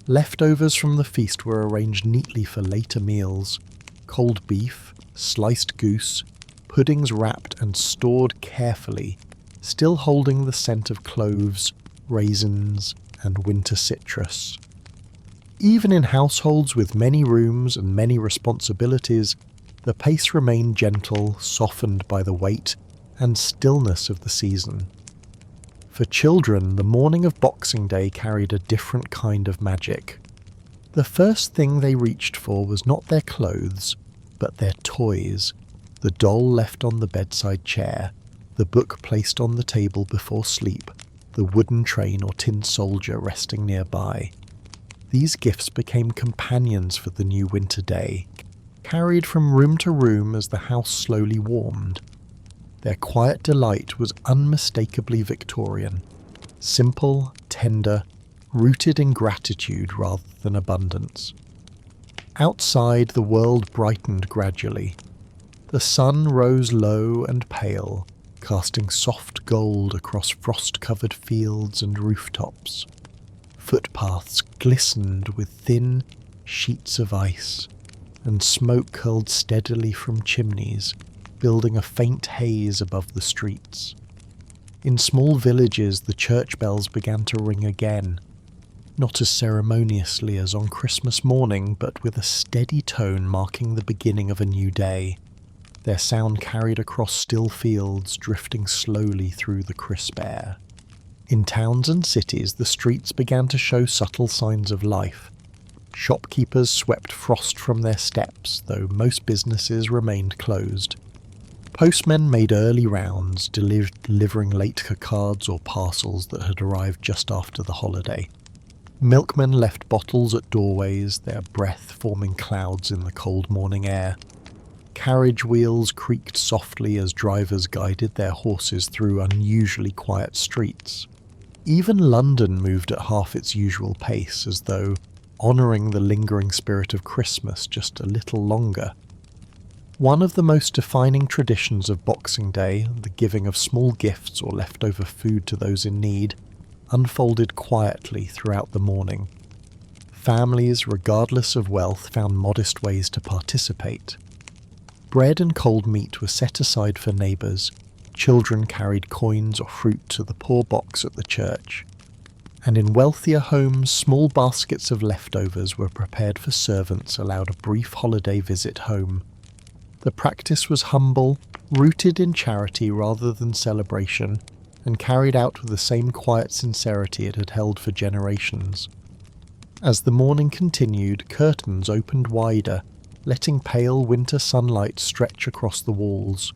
Leftovers from the feast were arranged neatly for later meals: cold beef, sliced goose, puddings wrapped and stored carefully, still holding the scent of cloves, raisins, and winter citrus. Even in households with many rooms and many responsibilities, the pace remained gentle, softened by the weight and stillness of the season. For children, the morning of Boxing Day carried a different kind of magic. The first thing they reached for was not their clothes, but their toys, the doll left on the bedside chair, the book placed on the table before sleep, the wooden train or tin soldier resting nearby. These gifts became companions for the new winter day, carried from room to room as the house slowly warmed. Their quiet delight was unmistakably Victorian, simple, tender, rooted in gratitude rather than abundance. Outside, the world brightened gradually. The sun rose low and pale, casting soft gold across frost-covered fields and rooftops. Footpaths glistened with thin sheets of ice, and smoke curled steadily from chimneys, building a faint haze above the streets. In small villages, the church bells began to ring again, not as ceremoniously as on Christmas morning, but with a steady tone marking the beginning of a new day. Their sound carried across still fields, drifting slowly through the crisp air. In towns and cities, the streets began to show subtle signs of life. Shopkeepers swept frost from their steps, though most businesses remained closed. Postmen made early rounds, delivering late cards or parcels that had arrived just after the holiday. Milkmen left bottles at doorways, their breath forming clouds in the cold morning air. Carriage wheels creaked softly as drivers guided their horses through unusually quiet streets. Even London moved at half its usual pace, as though honouring the lingering spirit of Christmas just a little longer. One of the most defining traditions of Boxing Day, the giving of small gifts or leftover food to those in need, unfolded quietly throughout the morning. Families, regardless of wealth, found modest ways to participate. Bread and cold meat were set aside for neighbours. Children carried coins or fruit to the poor box at the church. And in wealthier homes, small baskets of leftovers were prepared for servants allowed a brief holiday visit home. The practice was humble, rooted in charity rather than celebration, and carried out with the same quiet sincerity it had held for generations. As the morning continued, curtains opened wider, letting pale winter sunlight stretch across the walls.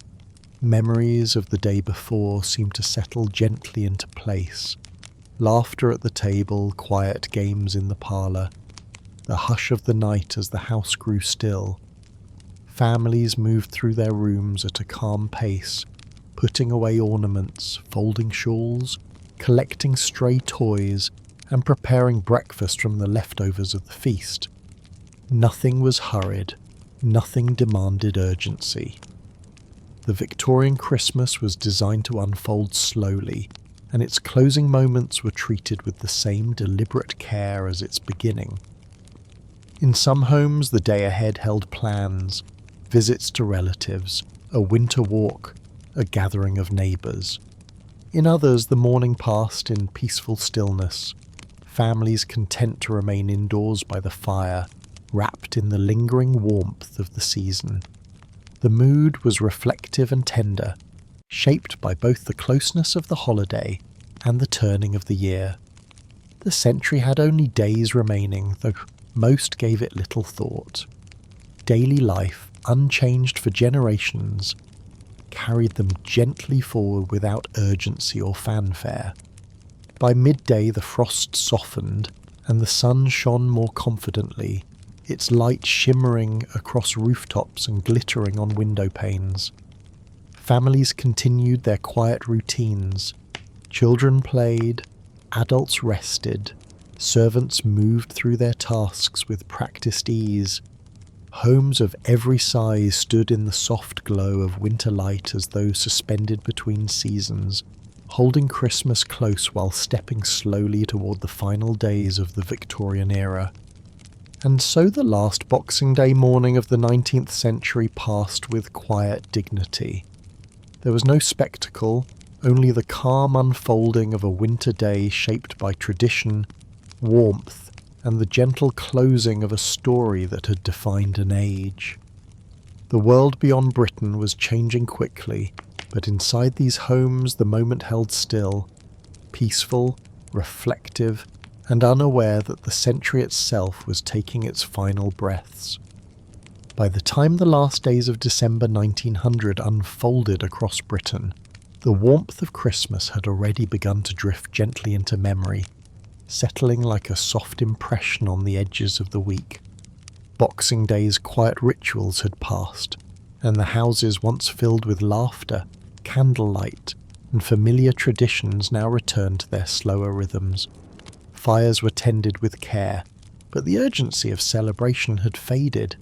Memories of the day before seemed to settle gently into place. Laughter at the table, quiet games in the parlour, the hush of the night as the house grew still. Families moved through their rooms at a calm pace, putting away ornaments, folding shawls, collecting stray toys, and preparing breakfast from the leftovers of the feast. Nothing was hurried, nothing demanded urgency. The Victorian Christmas was designed to unfold slowly, and its closing moments were treated with the same deliberate care as its beginning. In some homes, the day ahead held plans, visits to relatives, a winter walk, a gathering of neighbours. In others, the morning passed in peaceful stillness, families content to remain indoors by the fire, wrapped in the lingering warmth of the season. The mood was reflective and tender, shaped by both the closeness of the holiday and the turning of the year. The century had only days remaining, though most gave it little thought. Daily life, unchanged for generations, carried them gently forward without urgency or fanfare. By midday the frost softened, and the sun shone more confidently, its light shimmering across rooftops and glittering on window panes. Families continued their quiet routines. Children played, adults rested, servants moved through their tasks with practiced ease. Homes of every size stood in the soft glow of winter light as though suspended between seasons, holding Christmas close while stepping slowly toward the final days of the Victorian era. And so the last Boxing Day morning of the 19th century passed with quiet dignity. There was no spectacle, only the calm unfolding of a winter day shaped by tradition, warmth, and the gentle closing of a story that had defined an age. The world beyond Britain was changing quickly, but inside these homes the moment held still, peaceful, reflective, and unaware that the century itself was taking its final breaths. By the time the last days of December 1900 unfolded across Britain, the warmth of Christmas had already begun to drift gently into memory, settling like a soft impression on the edges of the week. Boxing Day's quiet rituals had passed, and the houses once filled with laughter, candlelight, and familiar traditions now returned to their slower rhythms. Fires were tended with care, but the urgency of celebration had faded.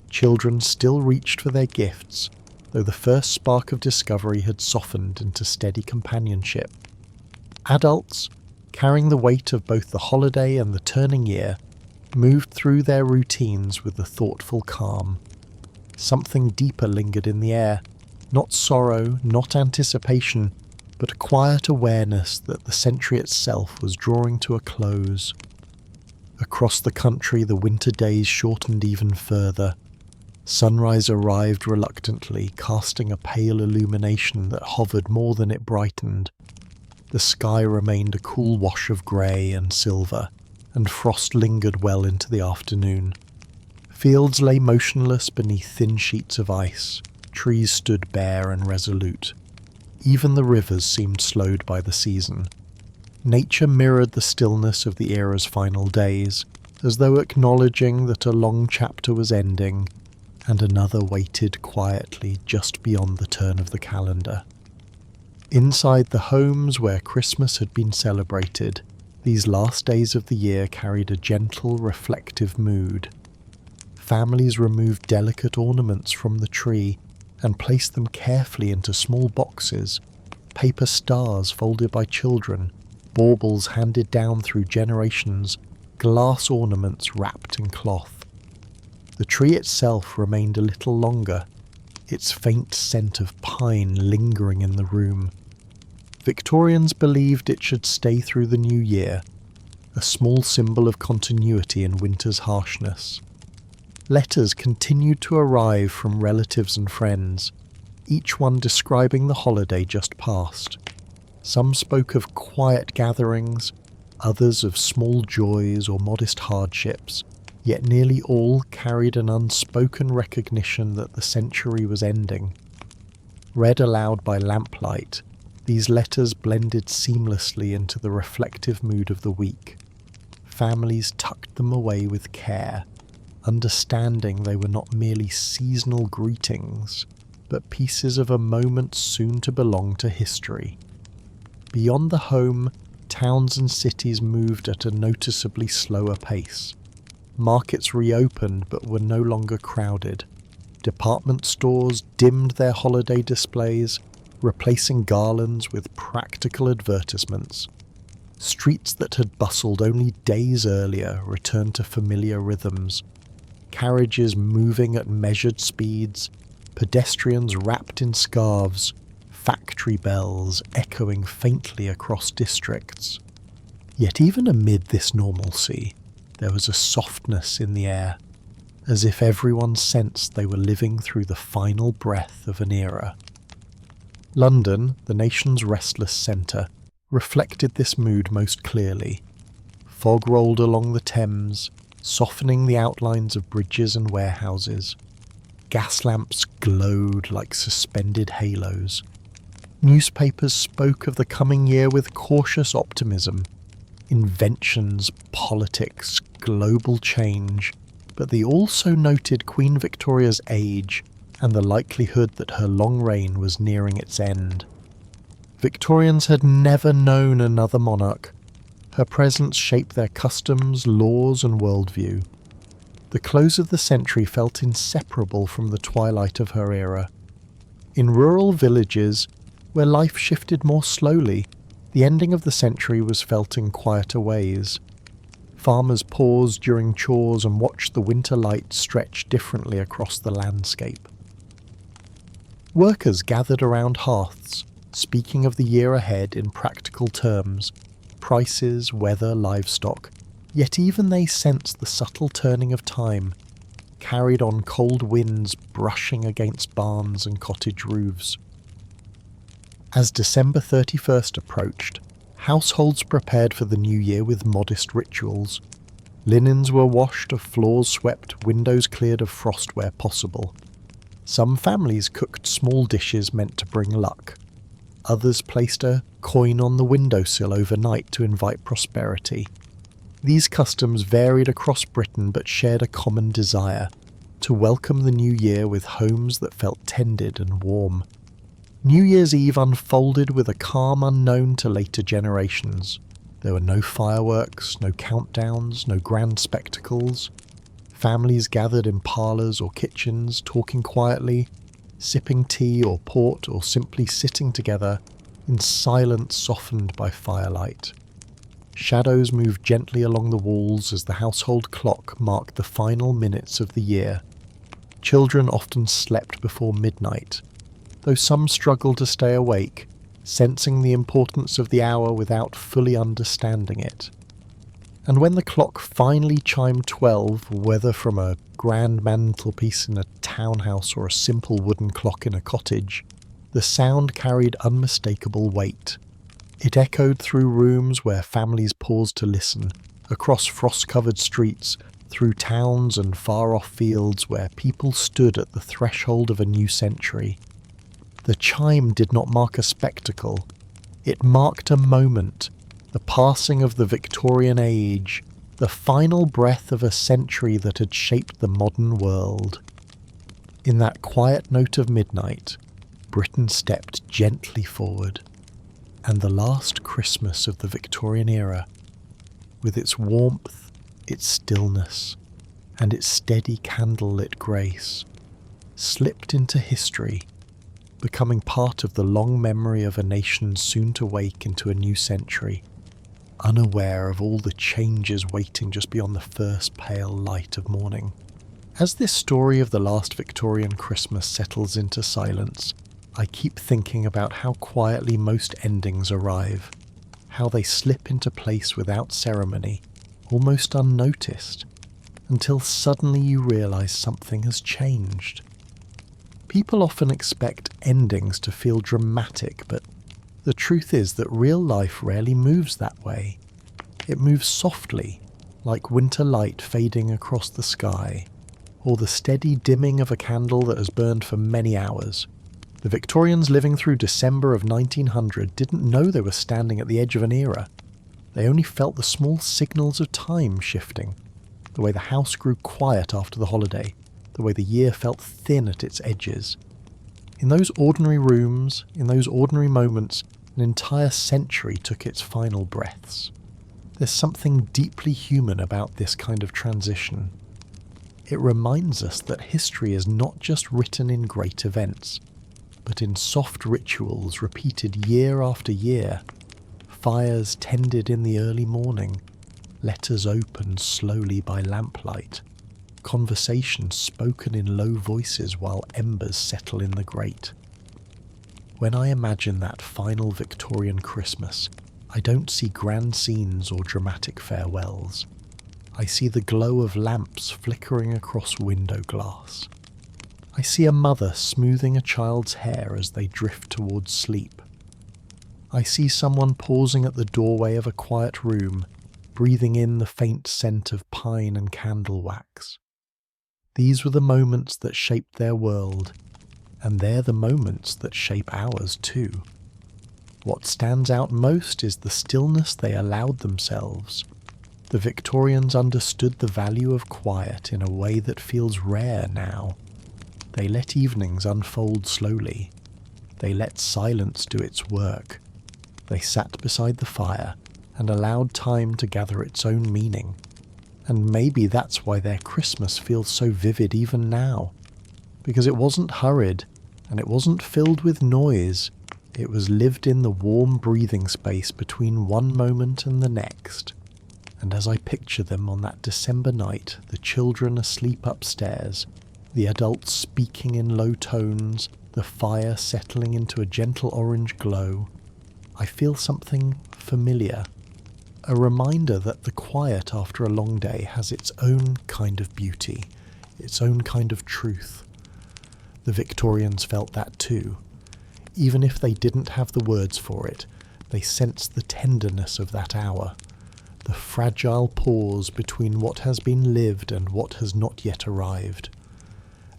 Children still reached for their gifts, though the first spark of discovery had softened into steady companionship. Adults, carrying the weight of both the holiday and the turning year, moved through their routines with a thoughtful calm. Something deeper lingered in the air, not sorrow, not anticipation, but a quiet awareness that the century itself was drawing to a close. Across the country the winter days shortened even further. Sunrise arrived reluctantly, casting a pale illumination that hovered more than it brightened. The sky remained a cool wash of grey and silver, and frost lingered well into the afternoon. Fields lay motionless beneath thin sheets of ice, trees stood bare and resolute. Even the rivers seemed slowed by the season. Nature mirrored the stillness of the era's final days, as though acknowledging that a long chapter was ending, and another waited quietly just beyond the turn of the calendar. Inside the homes where Christmas had been celebrated, these last days of the year carried a gentle, reflective mood. Families removed delicate ornaments from the tree and placed them carefully into small boxes, paper stars folded by children, baubles handed down through generations, glass ornaments wrapped in cloth. The tree itself remained a little longer, its faint scent of pine lingering in the room. Victorians believed it should stay through the new year, a small symbol of continuity in winter's harshness. Letters continued to arrive from relatives and friends, each one describing the holiday just past. Some spoke of quiet gatherings, others of small joys or modest hardships, yet nearly all carried an unspoken recognition that the century was ending. Read aloud by lamplight, these letters blended seamlessly into the reflective mood of the week. Families tucked them away with care, understanding they were not merely seasonal greetings, but pieces of a moment soon to belong to history. Beyond the home, towns and cities moved at a noticeably slower pace. Markets reopened but were no longer crowded. Department stores dimmed their holiday displays, replacing garlands with practical advertisements. Streets that had bustled only days earlier returned to familiar rhythms. Carriages moving at measured speeds, pedestrians wrapped in scarves, factory bells echoing faintly across districts. Yet even amid this normalcy, there was a softness in the air, as if everyone sensed they were living through the final breath of an era. London, the nation's restless centre, reflected this mood most clearly. Fog rolled along the Thames, softening the outlines of bridges and warehouses. Gas lamps glowed like suspended halos. Newspapers spoke of the coming year with cautious optimism. Inventions, politics, global change, but they also noted Queen Victoria's age and the likelihood that her long reign was nearing its end. Victorians had never known another monarch. Her presence shaped their customs, laws, and worldview. The close of the century felt inseparable from the twilight of her era. In rural villages, where life shifted more slowly, the ending of the century was felt in quieter ways. Farmers paused during chores and watched the winter light stretch differently across the landscape. Workers gathered around hearths, speaking of the year ahead in practical terms, prices, weather, livestock, yet even they sensed the subtle turning of time, carried on cold winds brushing against barns and cottage roofs. As December 31st approached, households prepared for the new year with modest rituals. Linens were washed, floors swept, windows cleared of frost where possible. Some families cooked small dishes meant to bring luck. Others placed a coin on the windowsill overnight to invite prosperity. These customs varied across Britain but shared a common desire: to welcome the new year with homes that felt tended and warm. New Year's Eve unfolded with a calm unknown to later generations. There were no fireworks, no countdowns, no grand spectacles. Families gathered in parlours or kitchens, talking quietly, sipping tea or port, or simply sitting together in silence softened by firelight. Shadows moved gently along the walls as the household clock marked the final minutes of the year. Children often slept before midnight, though some struggled to stay awake, sensing the importance of the hour without fully understanding it. And when the clock finally chimed 12, whether from a grand mantelpiece in a townhouse or a simple wooden clock in a cottage, the sound carried unmistakable weight. It echoed through rooms where families paused to listen, across frost-covered streets, through towns and far-off fields where people stood at the threshold of a new century. The chime did not mark a spectacle. It marked a moment, the passing of the Victorian age, the final breath of a century that had shaped the modern world. In that quiet note of midnight, Britain stepped gently forward, and the last Christmas of the Victorian era, with its warmth, its stillness, and its steady candlelit grace, slipped into history, becoming part of the long memory of a nation soon to wake into a new century. unaware of all the changes waiting just beyond the first pale light of morning. As this story of the last Victorian Christmas settles into silence, I keep thinking about how quietly most endings arrive, how they slip into place without ceremony, almost unnoticed, until suddenly you realise something has changed. People often expect endings to feel dramatic, but the truth is that real life rarely moves that way. It moves softly, like winter light fading across the sky, or the steady dimming of a candle that has burned for many hours. The Victorians living through December of 1900 didn't know they were standing at the edge of an era. They only felt the small signals of time shifting, the way the house grew quiet after the holiday, the way the year felt thin at its edges. In those ordinary rooms, in those ordinary moments, an entire century took its final breaths. There's something deeply human about this kind of transition. It reminds us that history is not just written in great events, but in soft rituals repeated year after year, fires tended in the early morning, letters opened slowly by lamplight, conversations spoken in low voices while embers settle in the grate. When I imagine that final Victorian Christmas, I don't see grand scenes or dramatic farewells. I see the glow of lamps flickering across window glass. I see a mother smoothing a child's hair as they drift towards sleep. I see someone pausing at the doorway of a quiet room, breathing in the faint scent of pine and candle wax. These were the moments that shaped their world, and they're the moments that shape ours too. What stands out most is the stillness they allowed themselves. The Victorians understood the value of quiet in a way that feels rare now. They let evenings unfold slowly. They let silence do its work. They sat beside the fire and allowed time to gather its own meaning. And maybe that's why their Christmas feels so vivid even now. Because it wasn't hurried, and it wasn't filled with noise. It was lived in the warm breathing space between one moment and the next. And as I picture them on that December night, the children asleep upstairs, the adults speaking in low tones, the fire settling into a gentle orange glow, I feel something familiar. A reminder that the quiet after a long day has its own kind of beauty, its own kind of truth. The Victorians felt that too. Even if they didn't have the words for it, they sensed the tenderness of that hour, the fragile pause between what has been lived and what has not yet arrived.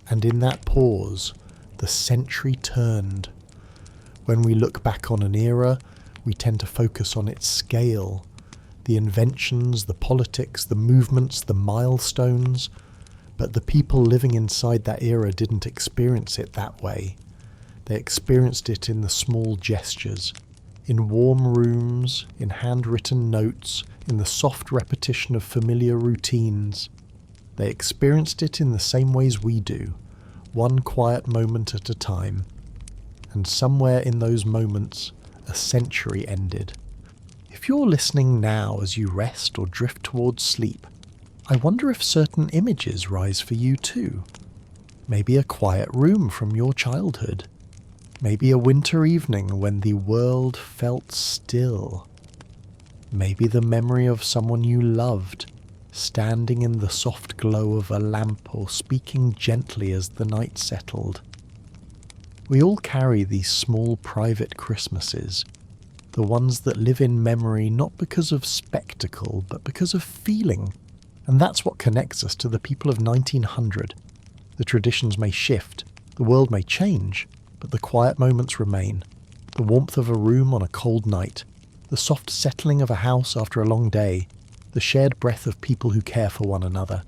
And in that pause, the century turned. When we look back on an era, we tend to focus on its scale, the inventions, the politics, the movements, the milestones, but the people living inside that era didn't experience it that way. They experienced it in the small gestures, in warm rooms, in handwritten notes, in the soft repetition of familiar routines. They experienced it in the same ways we do, one quiet moment at a time. And somewhere in those moments, a century ended. If you're listening now as you rest or drift towards sleep, I wonder if certain images rise for you too. Maybe a quiet room from your childhood. Maybe a winter evening when the world felt still. Maybe the memory of someone you loved, standing in the soft glow of a lamp or speaking gently as the night settled. We all carry these small private Christmases, the ones that live in memory not because of spectacle but because of feeling. And that's what connects us to the people of 1900. The traditions may shift, the world may change, but the quiet moments remain. The warmth of a room on a cold night, the soft settling of a house after a long day, the shared breath of people who care for one another.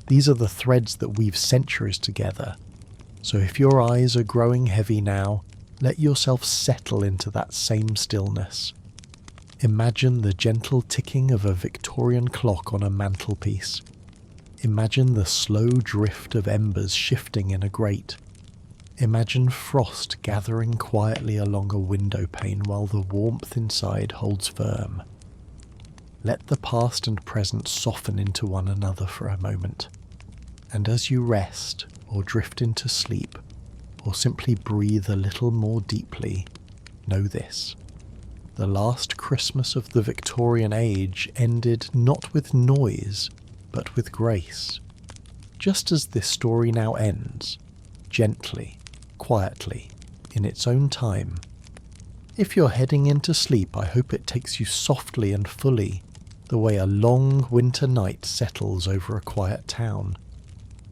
These are the threads that weave centuries together. So if your eyes are growing heavy now, let yourself settle into that same stillness. Imagine the gentle ticking of a Victorian clock on a mantelpiece. Imagine the slow drift of embers shifting in a grate. Imagine frost gathering quietly along a window pane while the warmth inside holds firm. let the past and present soften into one another for a moment. And as you rest, or drift into sleep, or simply breathe a little more deeply, know this. The last Christmas of the Victorian age ended not with noise, but with grace. Just as this story now ends, gently, quietly, in its own time. If you're heading into sleep, I hope it takes you softly and fully, the way a long winter night settles over a quiet town.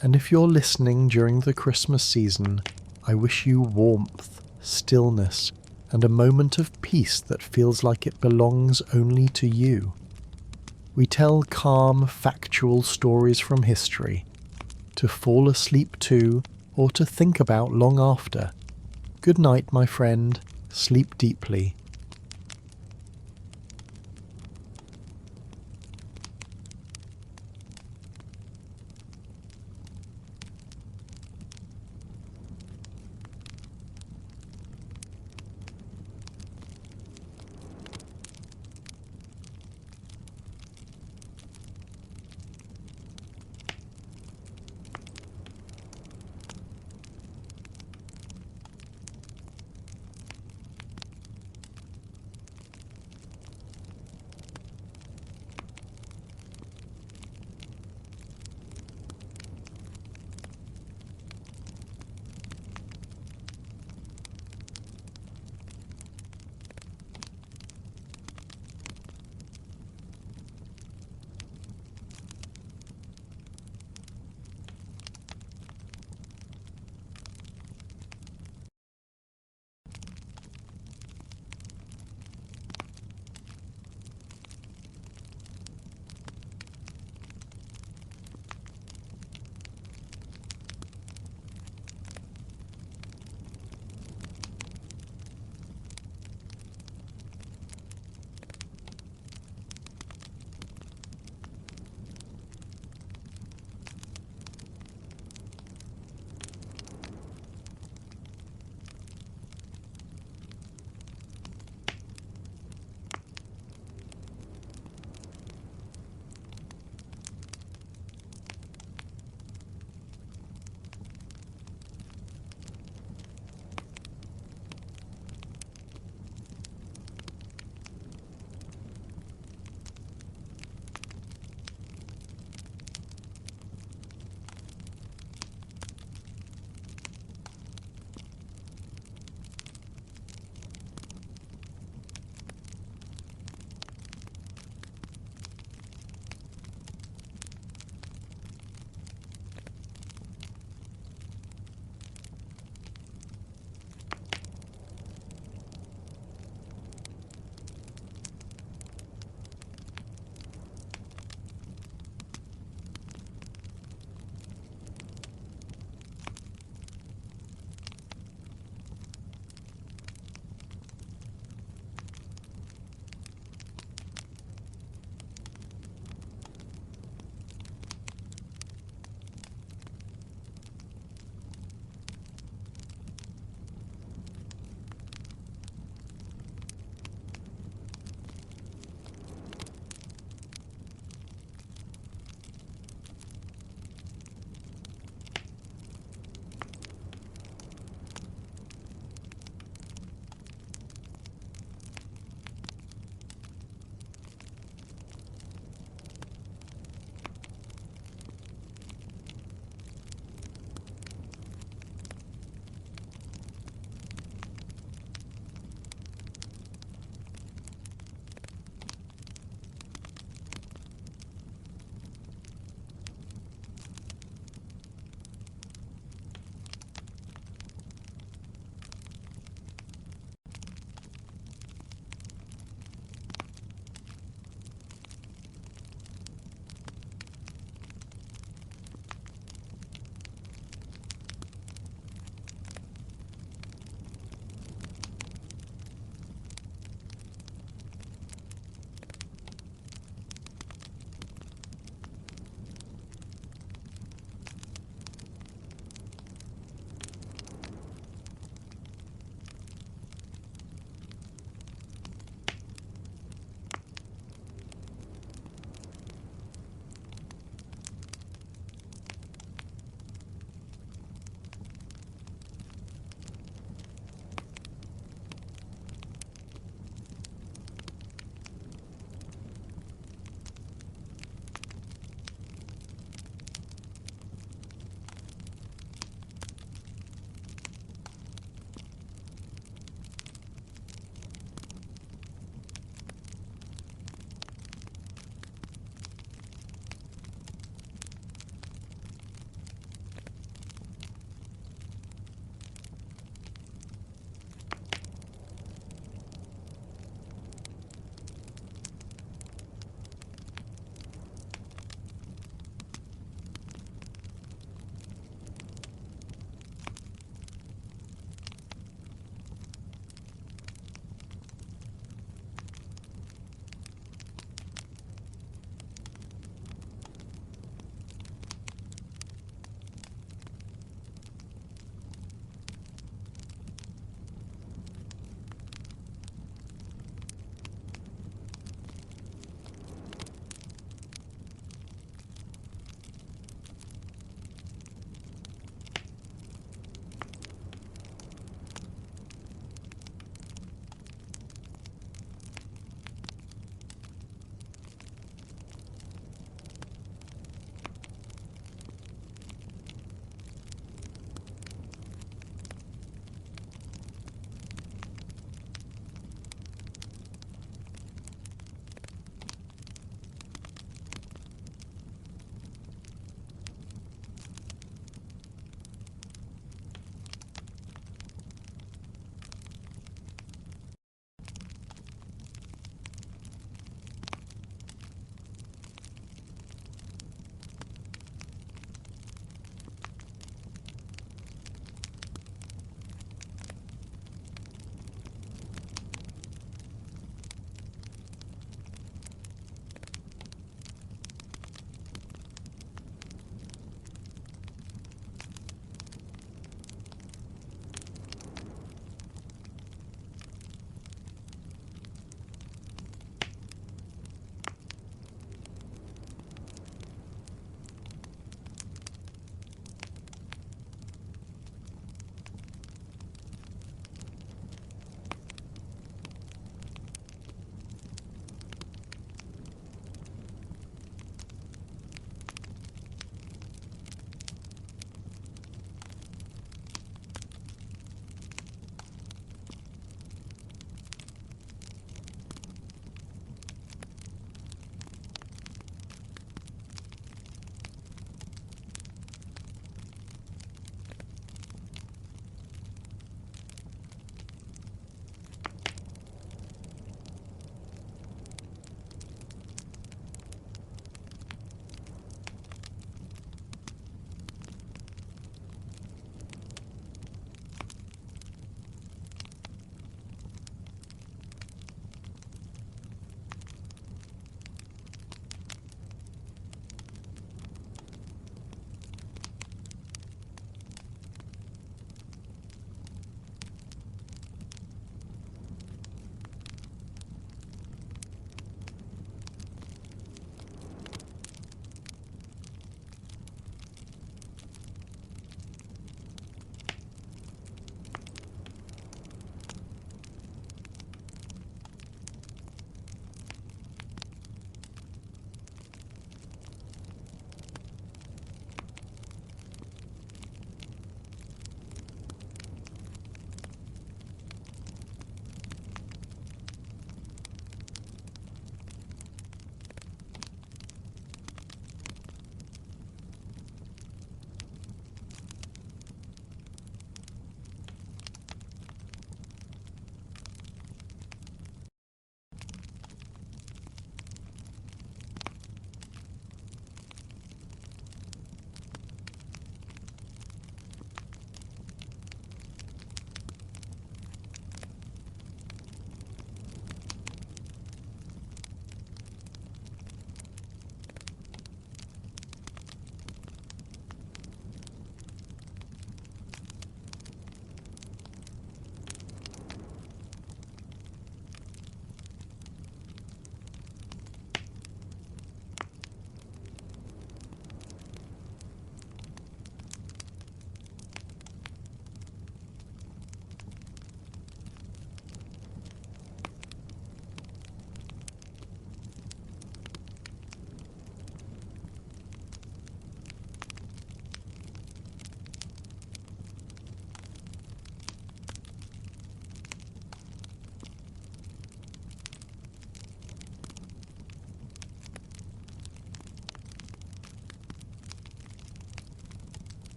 And if you're listening during the Christmas season, I wish you warmth, stillness, and a moment of peace that feels like it belongs only to you. We tell calm, factual stories from history, to fall asleep to, or to think about long after. Good night, my friend. Sleep deeply,